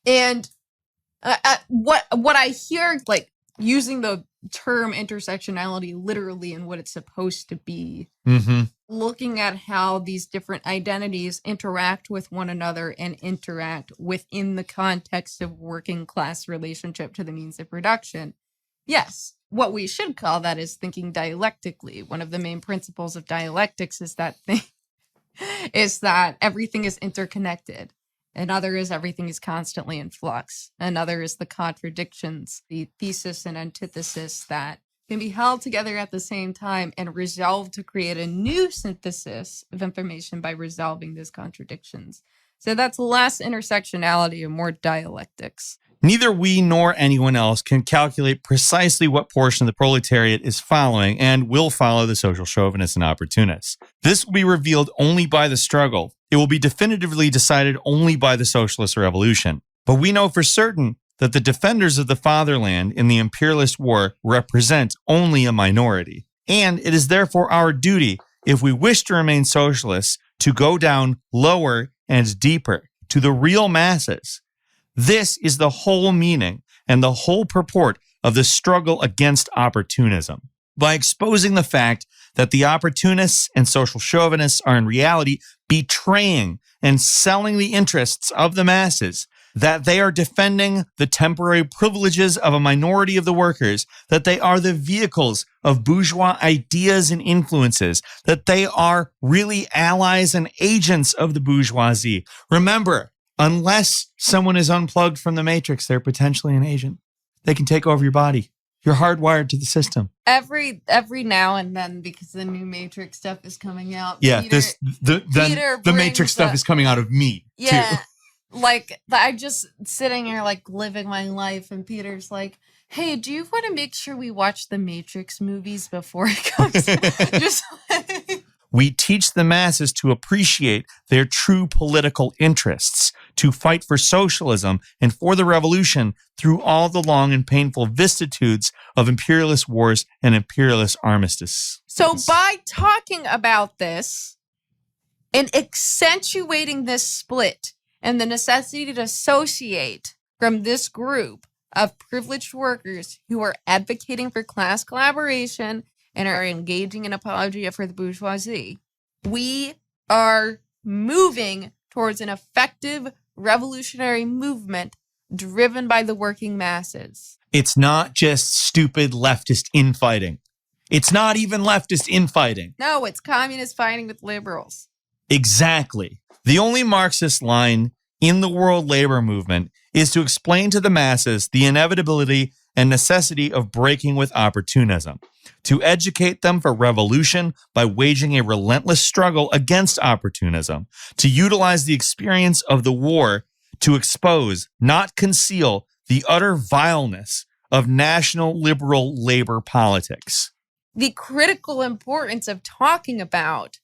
And what I hear, like, using the term intersectionality literally in what it's supposed to be, looking at how these different identities interact with one another and interact within the context of working class relationship to the means of production. Yes, what we should call that is thinking dialectically. One of the main principles of dialectics is that everything is interconnected. Another is everything is constantly in flux. Another is the contradictions, the thesis and antithesis that can be held together at the same time and resolved to create a new synthesis of information by resolving those contradictions. So that's less intersectionality and more dialectics. Neither we nor anyone else can calculate precisely what portion of the proletariat is following and will follow the social chauvinists and opportunists. This will be revealed only by the struggle. It will be definitively decided only by the socialist revolution. But we know for certain that the defenders of the fatherland in the imperialist war represent only a minority. And it is therefore our duty, if we wish to remain socialists, to go down lower and deeper to the real masses. This is the whole meaning and the whole purport of the struggle against opportunism. By exposing the fact that the opportunists and social chauvinists are in reality betraying and selling the interests of the masses, that they are defending the temporary privileges of a minority of the workers, that they are the vehicles of bourgeois ideas and influences, that they are really allies and agents of the bourgeoisie. Remember, unless someone is unplugged from the matrix, they're potentially an agent. They can take over your body. You're hardwired to the system. Every now and then, because the new Matrix stuff is coming out. Yeah, the Matrix stuff is coming out of me, too. Like, I just sitting here, like, living my life, and Peter's like, hey, do you want to make sure we watch the Matrix movies before it comes out? Just like... We teach the masses to appreciate their true political interests, to fight for socialism and for the revolution through all the long and painful vicissitudes of imperialist wars and imperialist armistice. So by talking about this, And accentuating this split and the necessity to dissociate from this group of privileged workers who are advocating for class collaboration and are engaging in apologia for the bourgeoisie, we are moving towards an effective revolutionary movement driven by the working masses. It's not just stupid leftist infighting. It's not even leftist infighting. No, it's communists fighting with liberals. Exactly. The only Marxist line in the world labor movement is to explain to the masses the inevitability and necessity of breaking with opportunism, to educate them for revolution by waging a relentless struggle against opportunism, to utilize the experience of the war to expose, not conceal, the utter vileness of national liberal labor politics. The critical importance of talking about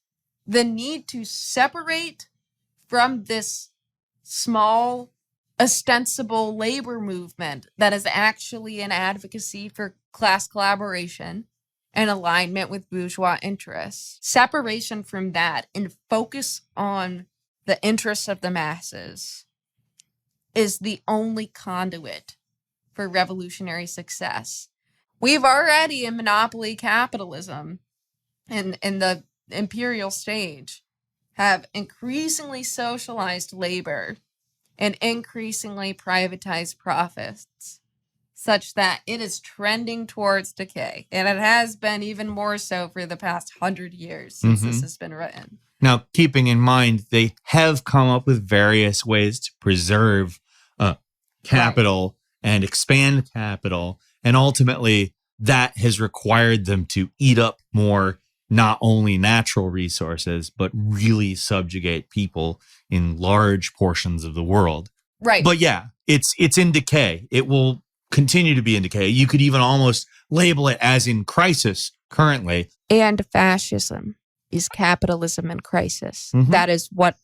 the need to separate from this small, ostensible labor movement that is actually an advocacy for class collaboration and alignment with bourgeois interests. Separation from that and focus on the interests of the masses is the only conduit for revolutionary success. We've already in monopoly capitalism in the imperial stage have increasingly socialized labor and increasingly privatized profits, such that it is trending towards decay. And it has been even more so for the past 100 years since this has been written. Now, keeping in mind, they have come up with various ways to preserve capital and expand capital. And ultimately, that has required them to eat up more, not only natural resources, but really subjugate people in large portions of the world. Right. But yeah, it's in decay. It will continue to be in decay. You could even almost label it as in crisis currently. And fascism is capitalism in crisis. That is what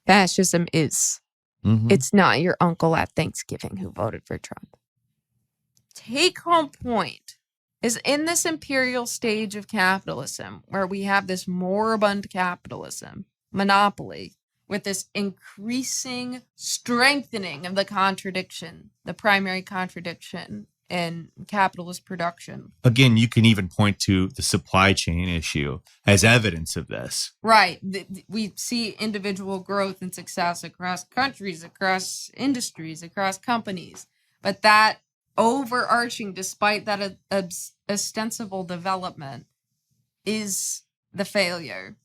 fascism is. It's not your uncle at Thanksgiving who voted for Trump. Take home point is in this imperial stage of capitalism, where we have this moribund capitalism, monopoly, with this increasing strengthening of the contradiction, the primary contradiction in capitalist production. Again, you can even point to the supply chain issue as evidence of this. Right. We see individual growth and success across countries, across industries, across companies. But that overarching, despite that ostensible development, is the failure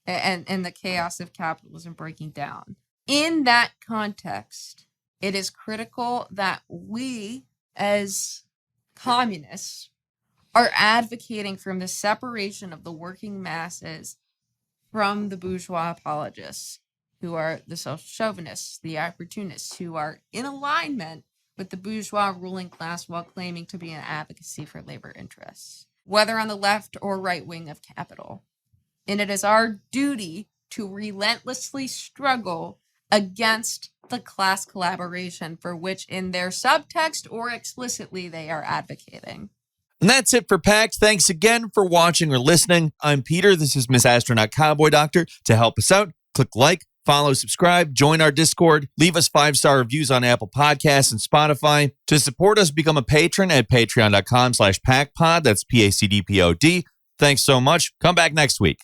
and the chaos of capitalism breaking down. In that context, it is critical that we, as communists, are advocating from the separation of the working masses from the bourgeois apologists, who are the social chauvinists, the opportunists, who are in alignment with the bourgeois ruling class while claiming to be an advocacy for labor interests, whether on the left or right wing of capital. And it is our duty to relentlessly struggle against the class collaboration for which in their subtext or explicitly they are advocating. And that's it for Pact. Thanks again for watching or listening. I'm Peter. This is Miss Astronaut Cowboy Doctor. To help us out, click like, follow, subscribe, join our Discord, leave us 5-star reviews on Apple Podcasts and Spotify. To support us, become a patron at patreon.com/PactPod. That's PACDPOD. Thanks so much. Come back next week.